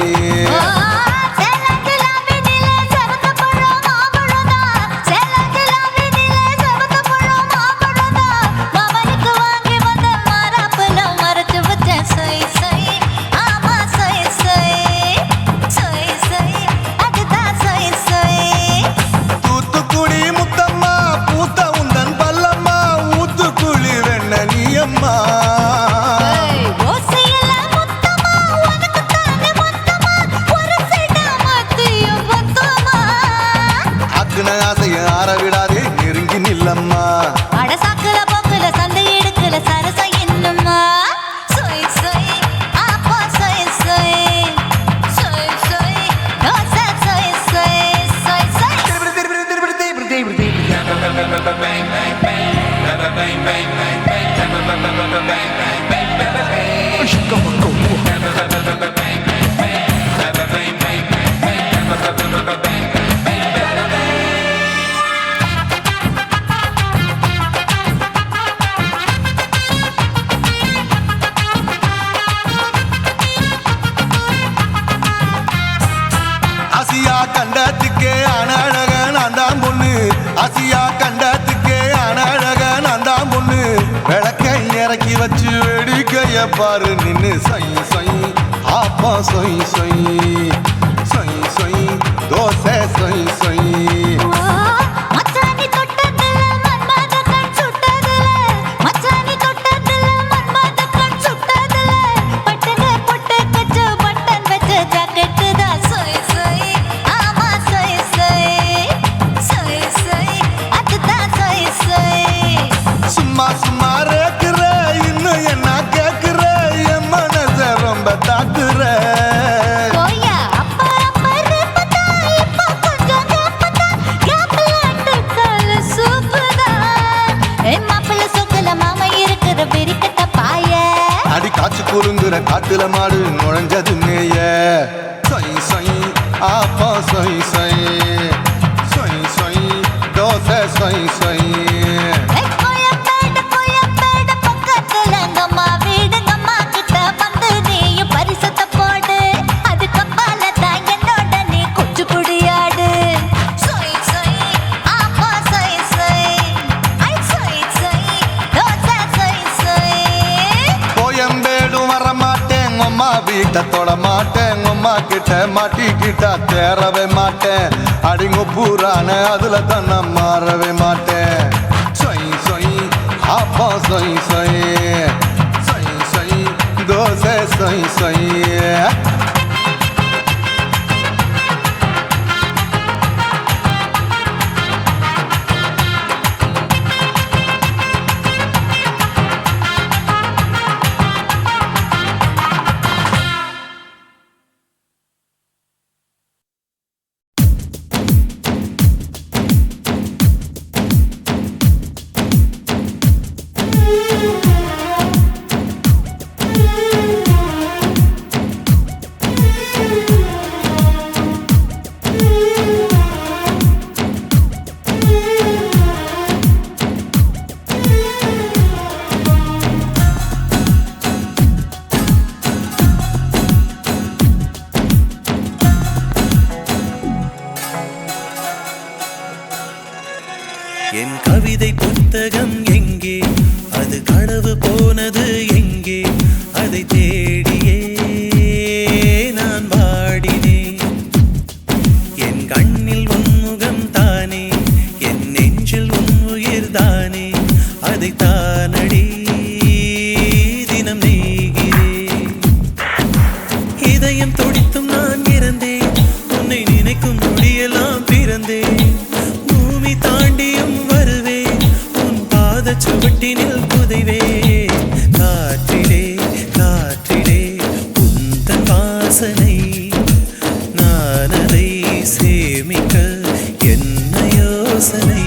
ஆசியா கண்டத்துக்கே அனழக நான் தான் பொண்ணு விளக்கை இறக்கி வச்சு வேடிக்கைய பாரு நின்னு சொய் சொய் ஆப்பா சொய் சொய் சொய் சொய் தோசை சொய் சொய் குறுங்குற காட்டுல மாடு நுழைஞ்சது மேய சொய் சொய் ஆப்பா சொய் சொய் சொய் சொய் தோசை சொய் சொய் சொய் வீட்டை தொட மாட்டேன் உம்மா கிட்ட மாட்டிக்கிட்டா தேரவே மாட்டேன் அடிங்க பூரான அதுல தான் நான் மாறவே மாட்டேன் சொய் சொய் அப்பா சொய் சொய் சொய் சொய் தோசை சொய் சொய் என் கவிதை புத்தகம் எங்கே அது களவு போனது எங்கே அதை தேடியே நான் பாடினேன் என் கண்ணில் உன்முகம் தானே என் நெஞ்சில் உன் உயிர் தானே அதை தானடி தினம் நெய்கிறேன் இதயம் துடித்தும் நான் இறந்தேன் உன்னை நினைக்கும் நொடியெல்லாம் பிறந்தேன் பூமி தாண்டியும் வருவேன் உன் பாத சுவட்டினில் புதைவே காற்றிலே காற்றிலே உந்தன் வாசனை நான் அதை சேமிக்க என்ன யோசனை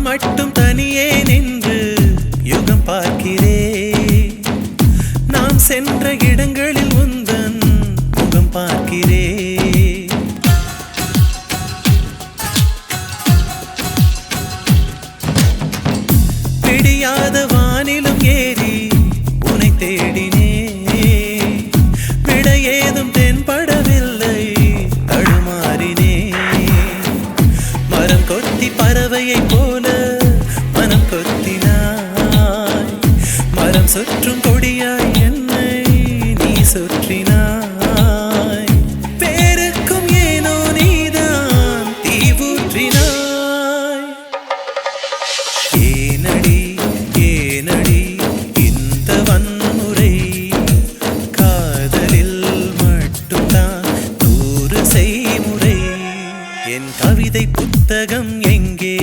மட்டும் தனியே நின்று யுகம் பார்க்கிறேன் நாம் சென்ற இடங்களில் உந்தன் முகம் பார்க்கிறேன் பிடியாத வானிலும் ஏறி உன்னை தேடினேன் விட ஏதும் தென்படவில்லை தடுமாறினேன் மரம் கொத்தி பறவையை போல மனம் கொத்தினாய் மரம் சுற்றும் கொடியாய் என்னை நீ சுற்றினாய் பேருக்கும் ஏனோ நீதான் தீ ஊற்றினாய் ஏனடி ஏனடி இந்த வன்முறை காதலில் மட்டும்தான் 100 செய்முறை என் கவிதை புத்தகம் எங்கே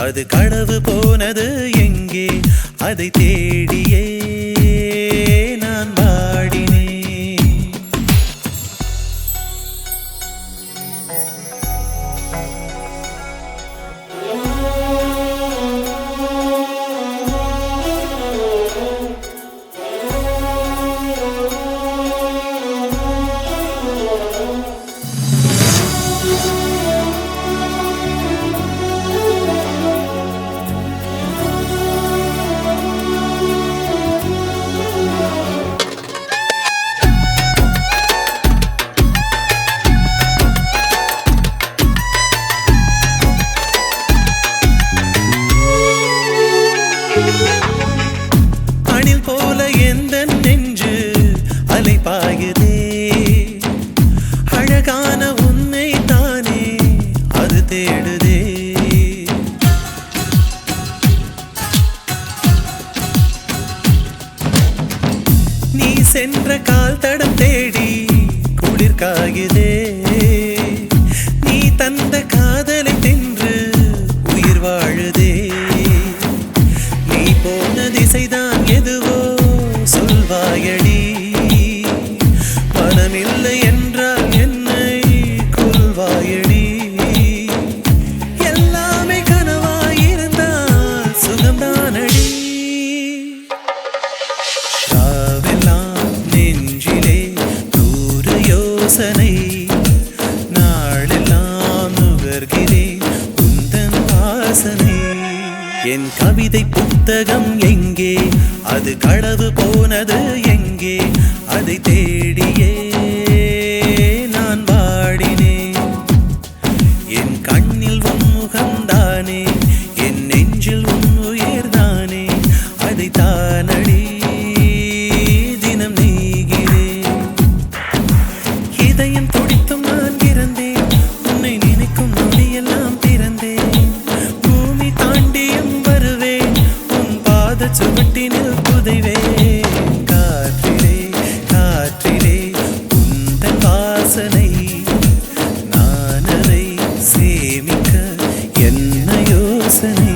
அது களவு போனது எங்கே அதை தேடியே நான் பாடினேன் அணில் போல எந்த நெஞ்சு அலை பாயுதே அழகான உன்னை தானே அது தேடுதே நீ சென்ற கால் தடம் தேடி குளிர் காயுதே நீ தந்த காதலை தின்று உயிர் வாழுதே நீ போன திசைதான் எதுவோ சொல்வாயடி மனமில்லை என்றால் என்னை கொல்வாயடி எல்லாமே கனவாயிருந்தால் வாசனை நாளெல்லாம் நுகர்கிறேன் உந்தன் வாசனை என் கவிதை புத்தகம் எங்கே அது களவு போனது எங்கே அதை தேடியே நான் வாடினேன் என் கண்ணில் உன் முகம்தானே என் நெஞ்சில் உன் உயிர்தானே அதை தானடி தினம் நெய்கிறேன் இதயம் துடித்தும் நான் இறந்தேன் உன்னை நினைக்கும் நொடியெல்லாம் பிறந்தேன் பூமி தாண்டியும் வருவேன் உன் பாத சுவட்டினில் புதைவேன் காற்றிலே காற்றிலே உந்தன் வாசனை நான் அதை சேமிக்க என்ன யோசனை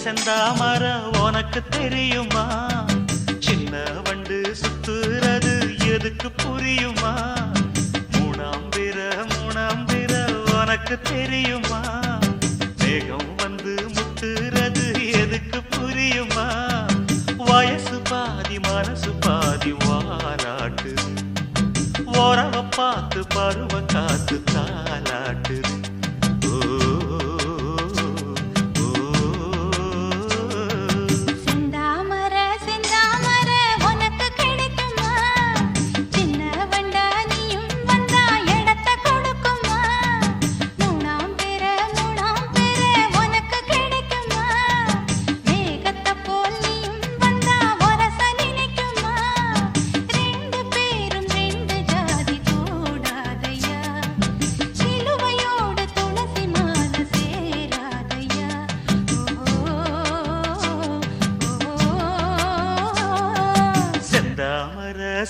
செந்தாமர உனக்கு தெரியுமா? சின்ன வண்டு சுத்துறது எதுக்கு புரியுமா? மூணாம் பிற உனக்கு தெரியுமா? மேகம் வந்து முட்டுறது எதுக்கு புரியுமா? வயசு பாதி மனசு பாதி வாலாட்டு, உறவ பார்த்து பருவ காத்து தாலாட்டுது.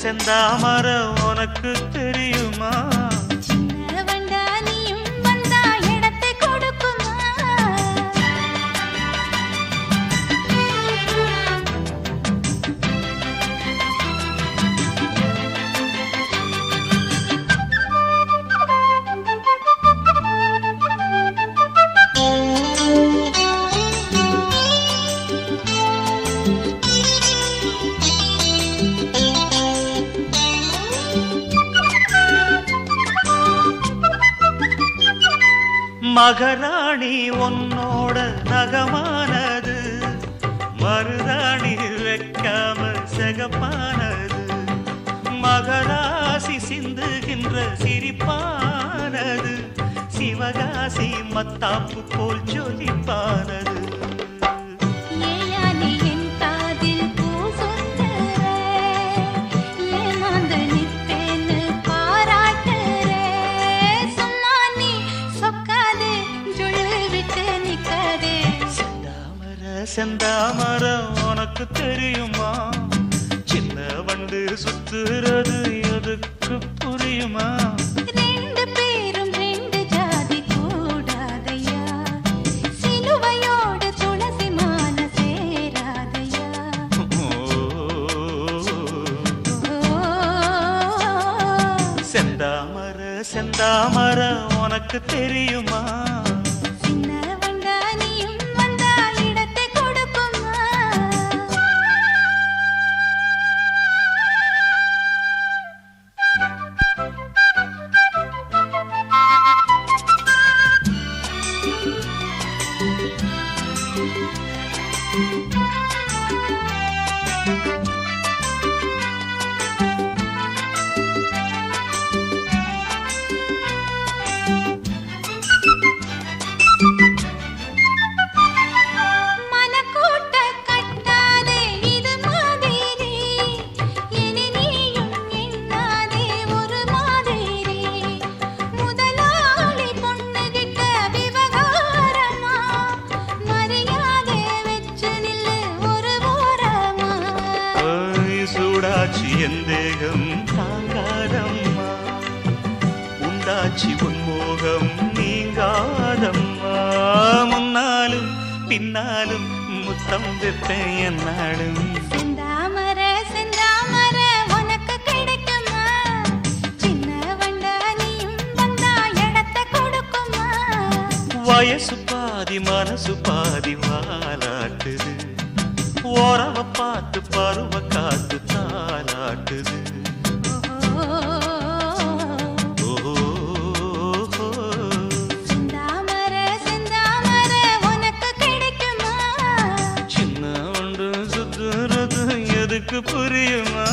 செந்தாமர உனக்கு தெரியுமா? சின்ன வண்டா நீயும் வந்தா இடத்தை கொடுக்குமா? மகராணி உன்னோட நகமானது, மருதாணி வைக்காம செகப்பானது. மகராசி சிந்துகின்ற சிரிப்பானது, சிவகாசி மத்தாப்பு போல் ஜொலிப்பானது. செந்தாமர உனக்கு தெரியுமா? சின்ன வண்டு சுத்துறது எதுக்கு புரியுமா? ரெண்டு பேரும் ரெண்டு ஜாதி கூடாதையா, சிலுவையோடு துளசி மாலை சேராதையா. செந்தாமர உனக்கு தெரியுமா? எந்தேகம் தாங்காதம்மா, உண்டாச்சி உன்மோகம் நீங்காதம்மா. முன்னாலும் பின்னாலும் முத்தம் வைப்பேன் என்னாலும். செந்தாமர உனக்கு கிடைக்குமா? சின்ன வண்டா நீயும் வந்தா இடத்தை கொடுக்குமா? வயசு பாதி மனசு பாதி வாலாட்டுது, உறவ பார்த்து பருவ காத்து தாலாட்டுது. செந்தாமர உனக்கு கிடைக்குமா? சின்ன ஒன்று சுத்துறது எதுக்கு புரியுமா?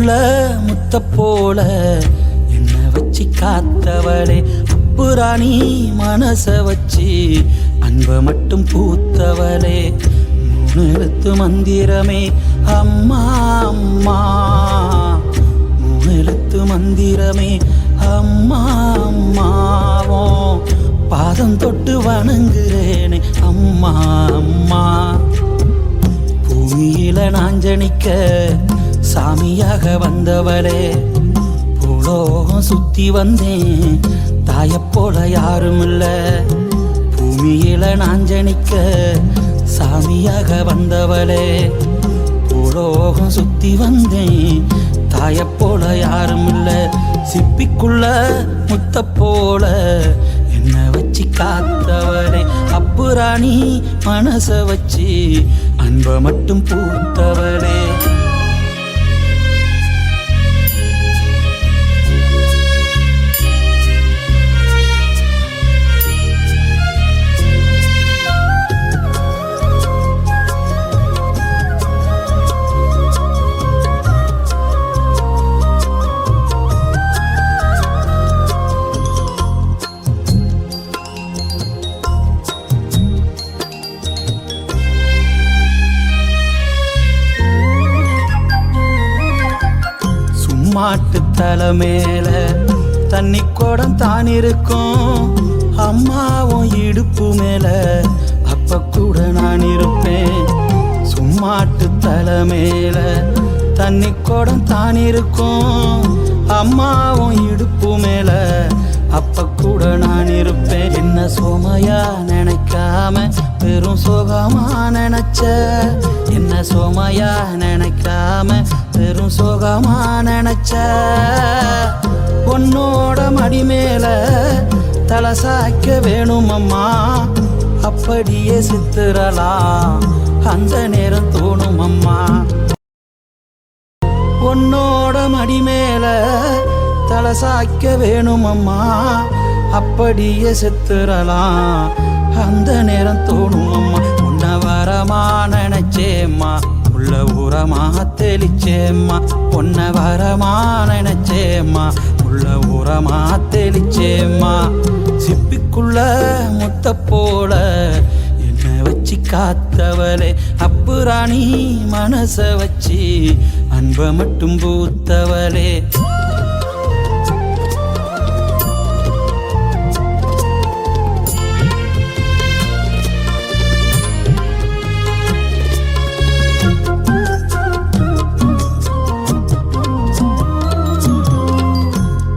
சிப்பிக்குள்ள முத்த போல என்ன வச்சு காத்தவளே அப்புராணி மனச வச்சு அன்ப மட்டும் பூத்தவளே 3 எழுத்து மந்திரமே அம்மா அம்மா 3 எழுத்து மந்திரமே அம்மா அம்மாவோ பாதம் தொட்டு வணங்குறேனே அம்மா அம்மா பூமியில நாஞ்சனிக்க சாமியாக வந்தவளே பூலோகம் சுத்தி வந்தேன் தாயப்போல யாரும் இல்ல பூமியில நாஞ்சனிக்க சாமியாக வந்தவளே பூலோகம் சுத்தி வந்தேன் தாயப்போல யாரும் இல்ல சிப்பிக்குள்ள முத்த போல என்ன வச்சு காத்தவளே அப்புராணி மனச வச்சு அன்ப மட்டும் பூத்தவளே மாட்டு தலை மேல தண்ணி குடம் தான் இருக்கும் அம்மாவும் இடுப்பு மேல அப்ப கூட நான் இருப்பேன் சும்மாட்டு தலை மேல தண்ணி குடம் தான் இருக்கும் அம்மாவும் இடுப்பு மேல அப்ப கூட நான் இருப்பேன் என்ன சோமையா நினைக்காம பெரும் சோகமா நினைச்ச என்ன சோமையா நினைக்காம பெரும் சோகமா நினைச்ச உன்னோட மடி மேல தலை சாய்க்க வேணும் அம்மா அப்படியே சித்திரலாம் அந்த நேரம் தோணும் அம்மா உன்னோட மடி மேல தலை சாய்க்க வேணும் அம்மா அப்படியே செத்துறலாம் அந்த நேரம் தோணும் அம்மா உன்னை வரமா நினைச்சேம்மா உள்ள உரமா தெளிச்சேம்மா உன்னை வரமா நினைச்சேம்மா உள்ள உரமா தெளிச்சேம்மா சிப்பிக்குள்ள முத்த போல என்ன வச்சு காத்தவளே அப்புராணி மனச வச்சு அன்ப மட்டும் பூத்தவளே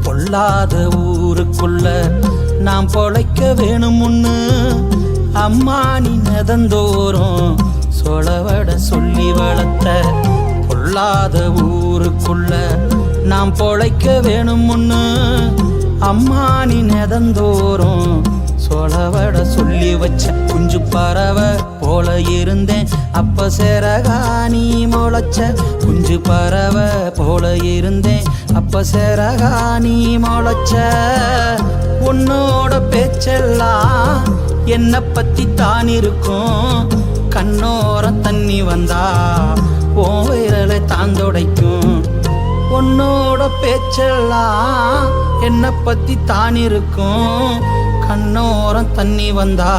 பொல்லாத ஊருக்குள்ள நாம் பொழைக்க வேணும் முன்னு அம்மா நீ நதந்தோறும் சொலவட சொல்லி வளர்த்த பொல்லாத ஊருக்குள்ள நாம் பொழைக்க வேணும் முன்னு அம்மா நீ நதந்தோறும் சொலவட சொல்லி வச்ச குஞ்சு பறவை போல இருந்தேன் அப்ப சேரகா நீ முளைச்ச குஞ்சு பறவை போல இருந்தேன் அப்ப சேரகா நீ முளைச்ச உன்னோட பேச்செல்லாம் என்ன பத்தி தான் இருக்கும் கண்ணோரம் தண்ணி வந்தா ஓ விரலை தாந்தொடைக்கும் உன்னோட பேச்செல்லாம் என்ன பத்தி தான் இருக்கும் கண்ணோரம் தண்ணி வந்தா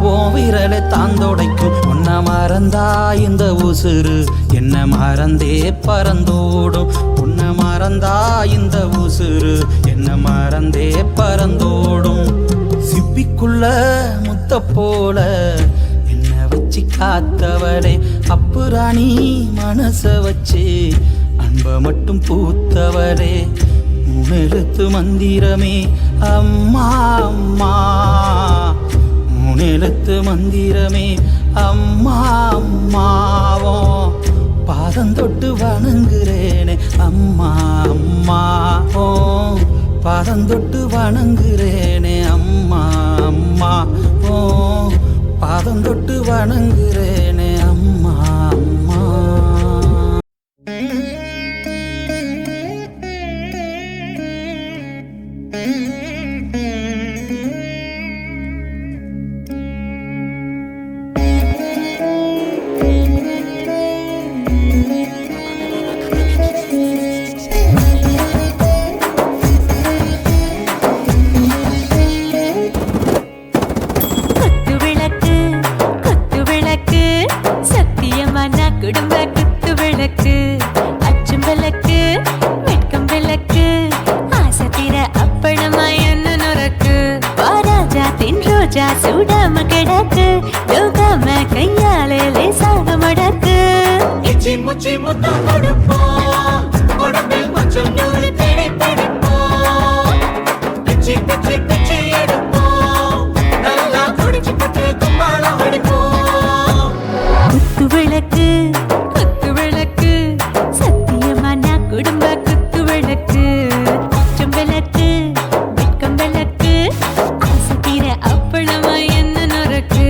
ஓ விரலை தாந்தொடைக்கும் உன்னை மறந்தா இந்த உசுறு என்ன மறந்தே பறந்தோடும் உன்னை மறந்தா இந்த உசுறு என்ன மறந்தே பறந்தோடும் சிப்பிக்குள்ள முத்த போல என்ன வச்சு காத்தவளே அப்புராணி மனச வச்சு அன்ப மட்டும் பூத்தவளே 3 எழுத்து மந்திரமே அம்மா அம்மா 3 எழுத்து மந்திரமே அம்மா அம்மாவோ பாதம் தொட்டு வணங்குறேனே அம்மா அம்மாவோ பாதம் தொட்டு வணங்குறேனே அம்மா அம்மா ஓ பாதம் தொட்டு வணங்குறேனே அம்மா அம்மா ரோஜா சூடாம கிடக்கு யோகாம கையாலே லேசாக மடக்கு இச்சி முச்சி முத்தம் கொடுப்போம் உடம்பில் கொஞ்சம் நூறு தேடி பிடிப்போம் பிச்சி பிச்சி பிச்சி எடுப்போம் நல்லா குடிச்சு பட்டு கும்பாலம் அடிப்போம் குத்து விளக்கு குத்து விளக்கு சத்தியமா நான் குடும்ப குத்து விளக்கு குச்சம் விளக்கு வெட்கம் விளக்கு ஆசை தீர அப்பளமா என்ன நொறுக்கு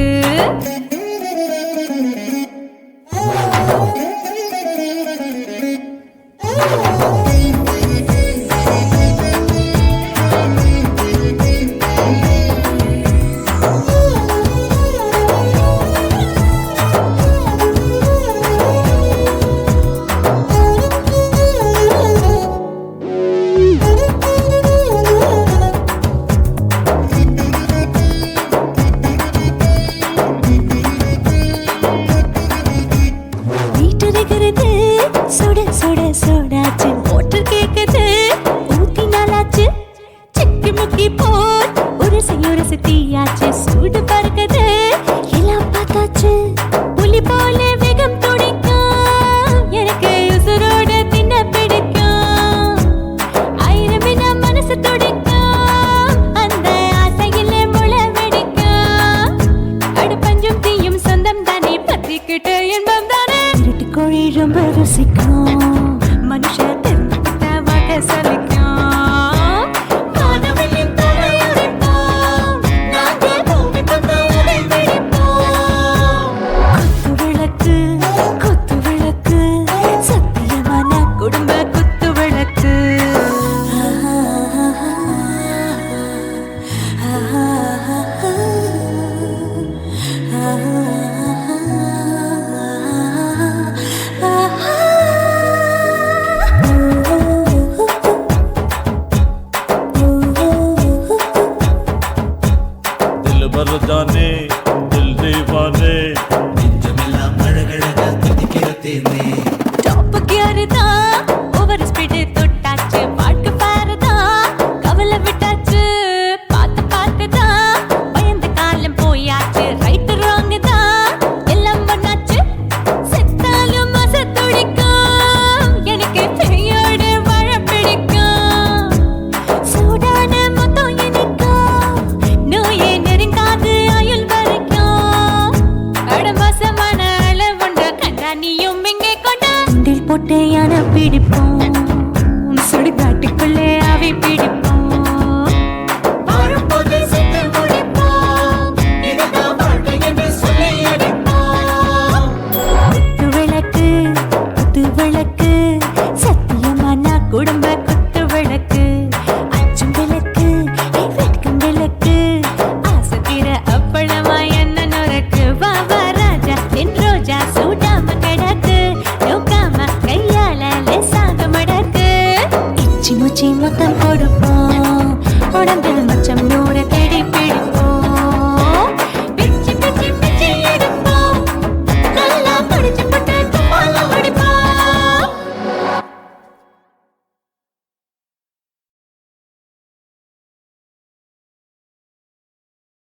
வீட்டிருக்கிறது சுட சுட சோடாச்சு மோட்டர் கேக்குது ஊத்தி நாளாச்சு சிக்கி முக்கி போல் உரசி தீயாச்சு சூடு பறக்குது எல்லாம் பார்த்தாச்சு புலி போல வேகம் துடிக்கும் எனக்கு உசுரோட தின்ன பிடிக்கும் ஆயிரம் வினா மனசு துடிக்கும் அந்த ஆசையிலே முளை வெடிக்கும் அடுப்பஞ்சும் தீயும் சொந்தம் தானே பத்திக்கிட்டு இன்பம் தானே கோழி ரொம்ப ருசிக்கும் மனுஷ தெரிஞ்சுக்கிட்ட வாக்க சலிக்கும் காணவெளியும் தலையடிப்போம் நாங்கள் பூமி தந்த உடை வெடிப்போம் குத்து விளக்கு சத்தியமான குடும்ப குத்து விளக்கு दिल भर जाने दिल दीवाने நெஞ்சமெல்லாம் அழகழகா துடிக்கிறதேனே டாப் கியர் தான் ஓவர் ஸ்பீட் தொட்டாச்சு பாட்டு பாரு தான் கவலை விட்டாச்சு பார்த்து தான் பயந்த காலம் போயாச்சு ரைட் ராங் தான் எல்லாம் பண்ணாச்சு செத்தாலும் மச துடிக்கும் எனக்கு பெரியோட வாழ பிடிக்கும் சூடான மொத்தம் எனக்கும் நோயே நெருங்காது ஆயுள் வரைக்கும் அடமாசமான அளவுண்ட கண்டா நீயும் இங்கே கொண்டா உண்டில் போட்டு யானை பிடிப்போம் சுடுகாட்டுக்குள்ளே அவை பிடிப்போம் வாழும்போது செத்து முடிப்போம் இதுதான் வாழ்க்கை என்று சொல்லி அடிப்போம் குத்து விளக்கு சத்தியமான குடும்ப குத்து விளக்கு அச்சும் விளக்கு வெட்கும் விளக்கு ஆசை தீர அப்பளமா என்ன நொறுக்கு வா வா ராஜா என் ரோஜா சூடாம கிடக்கு யோகாம கையால லேசாக மடக்கு இச்சி முச்சி மொத்தம் கொடுப்போம் உடம்பு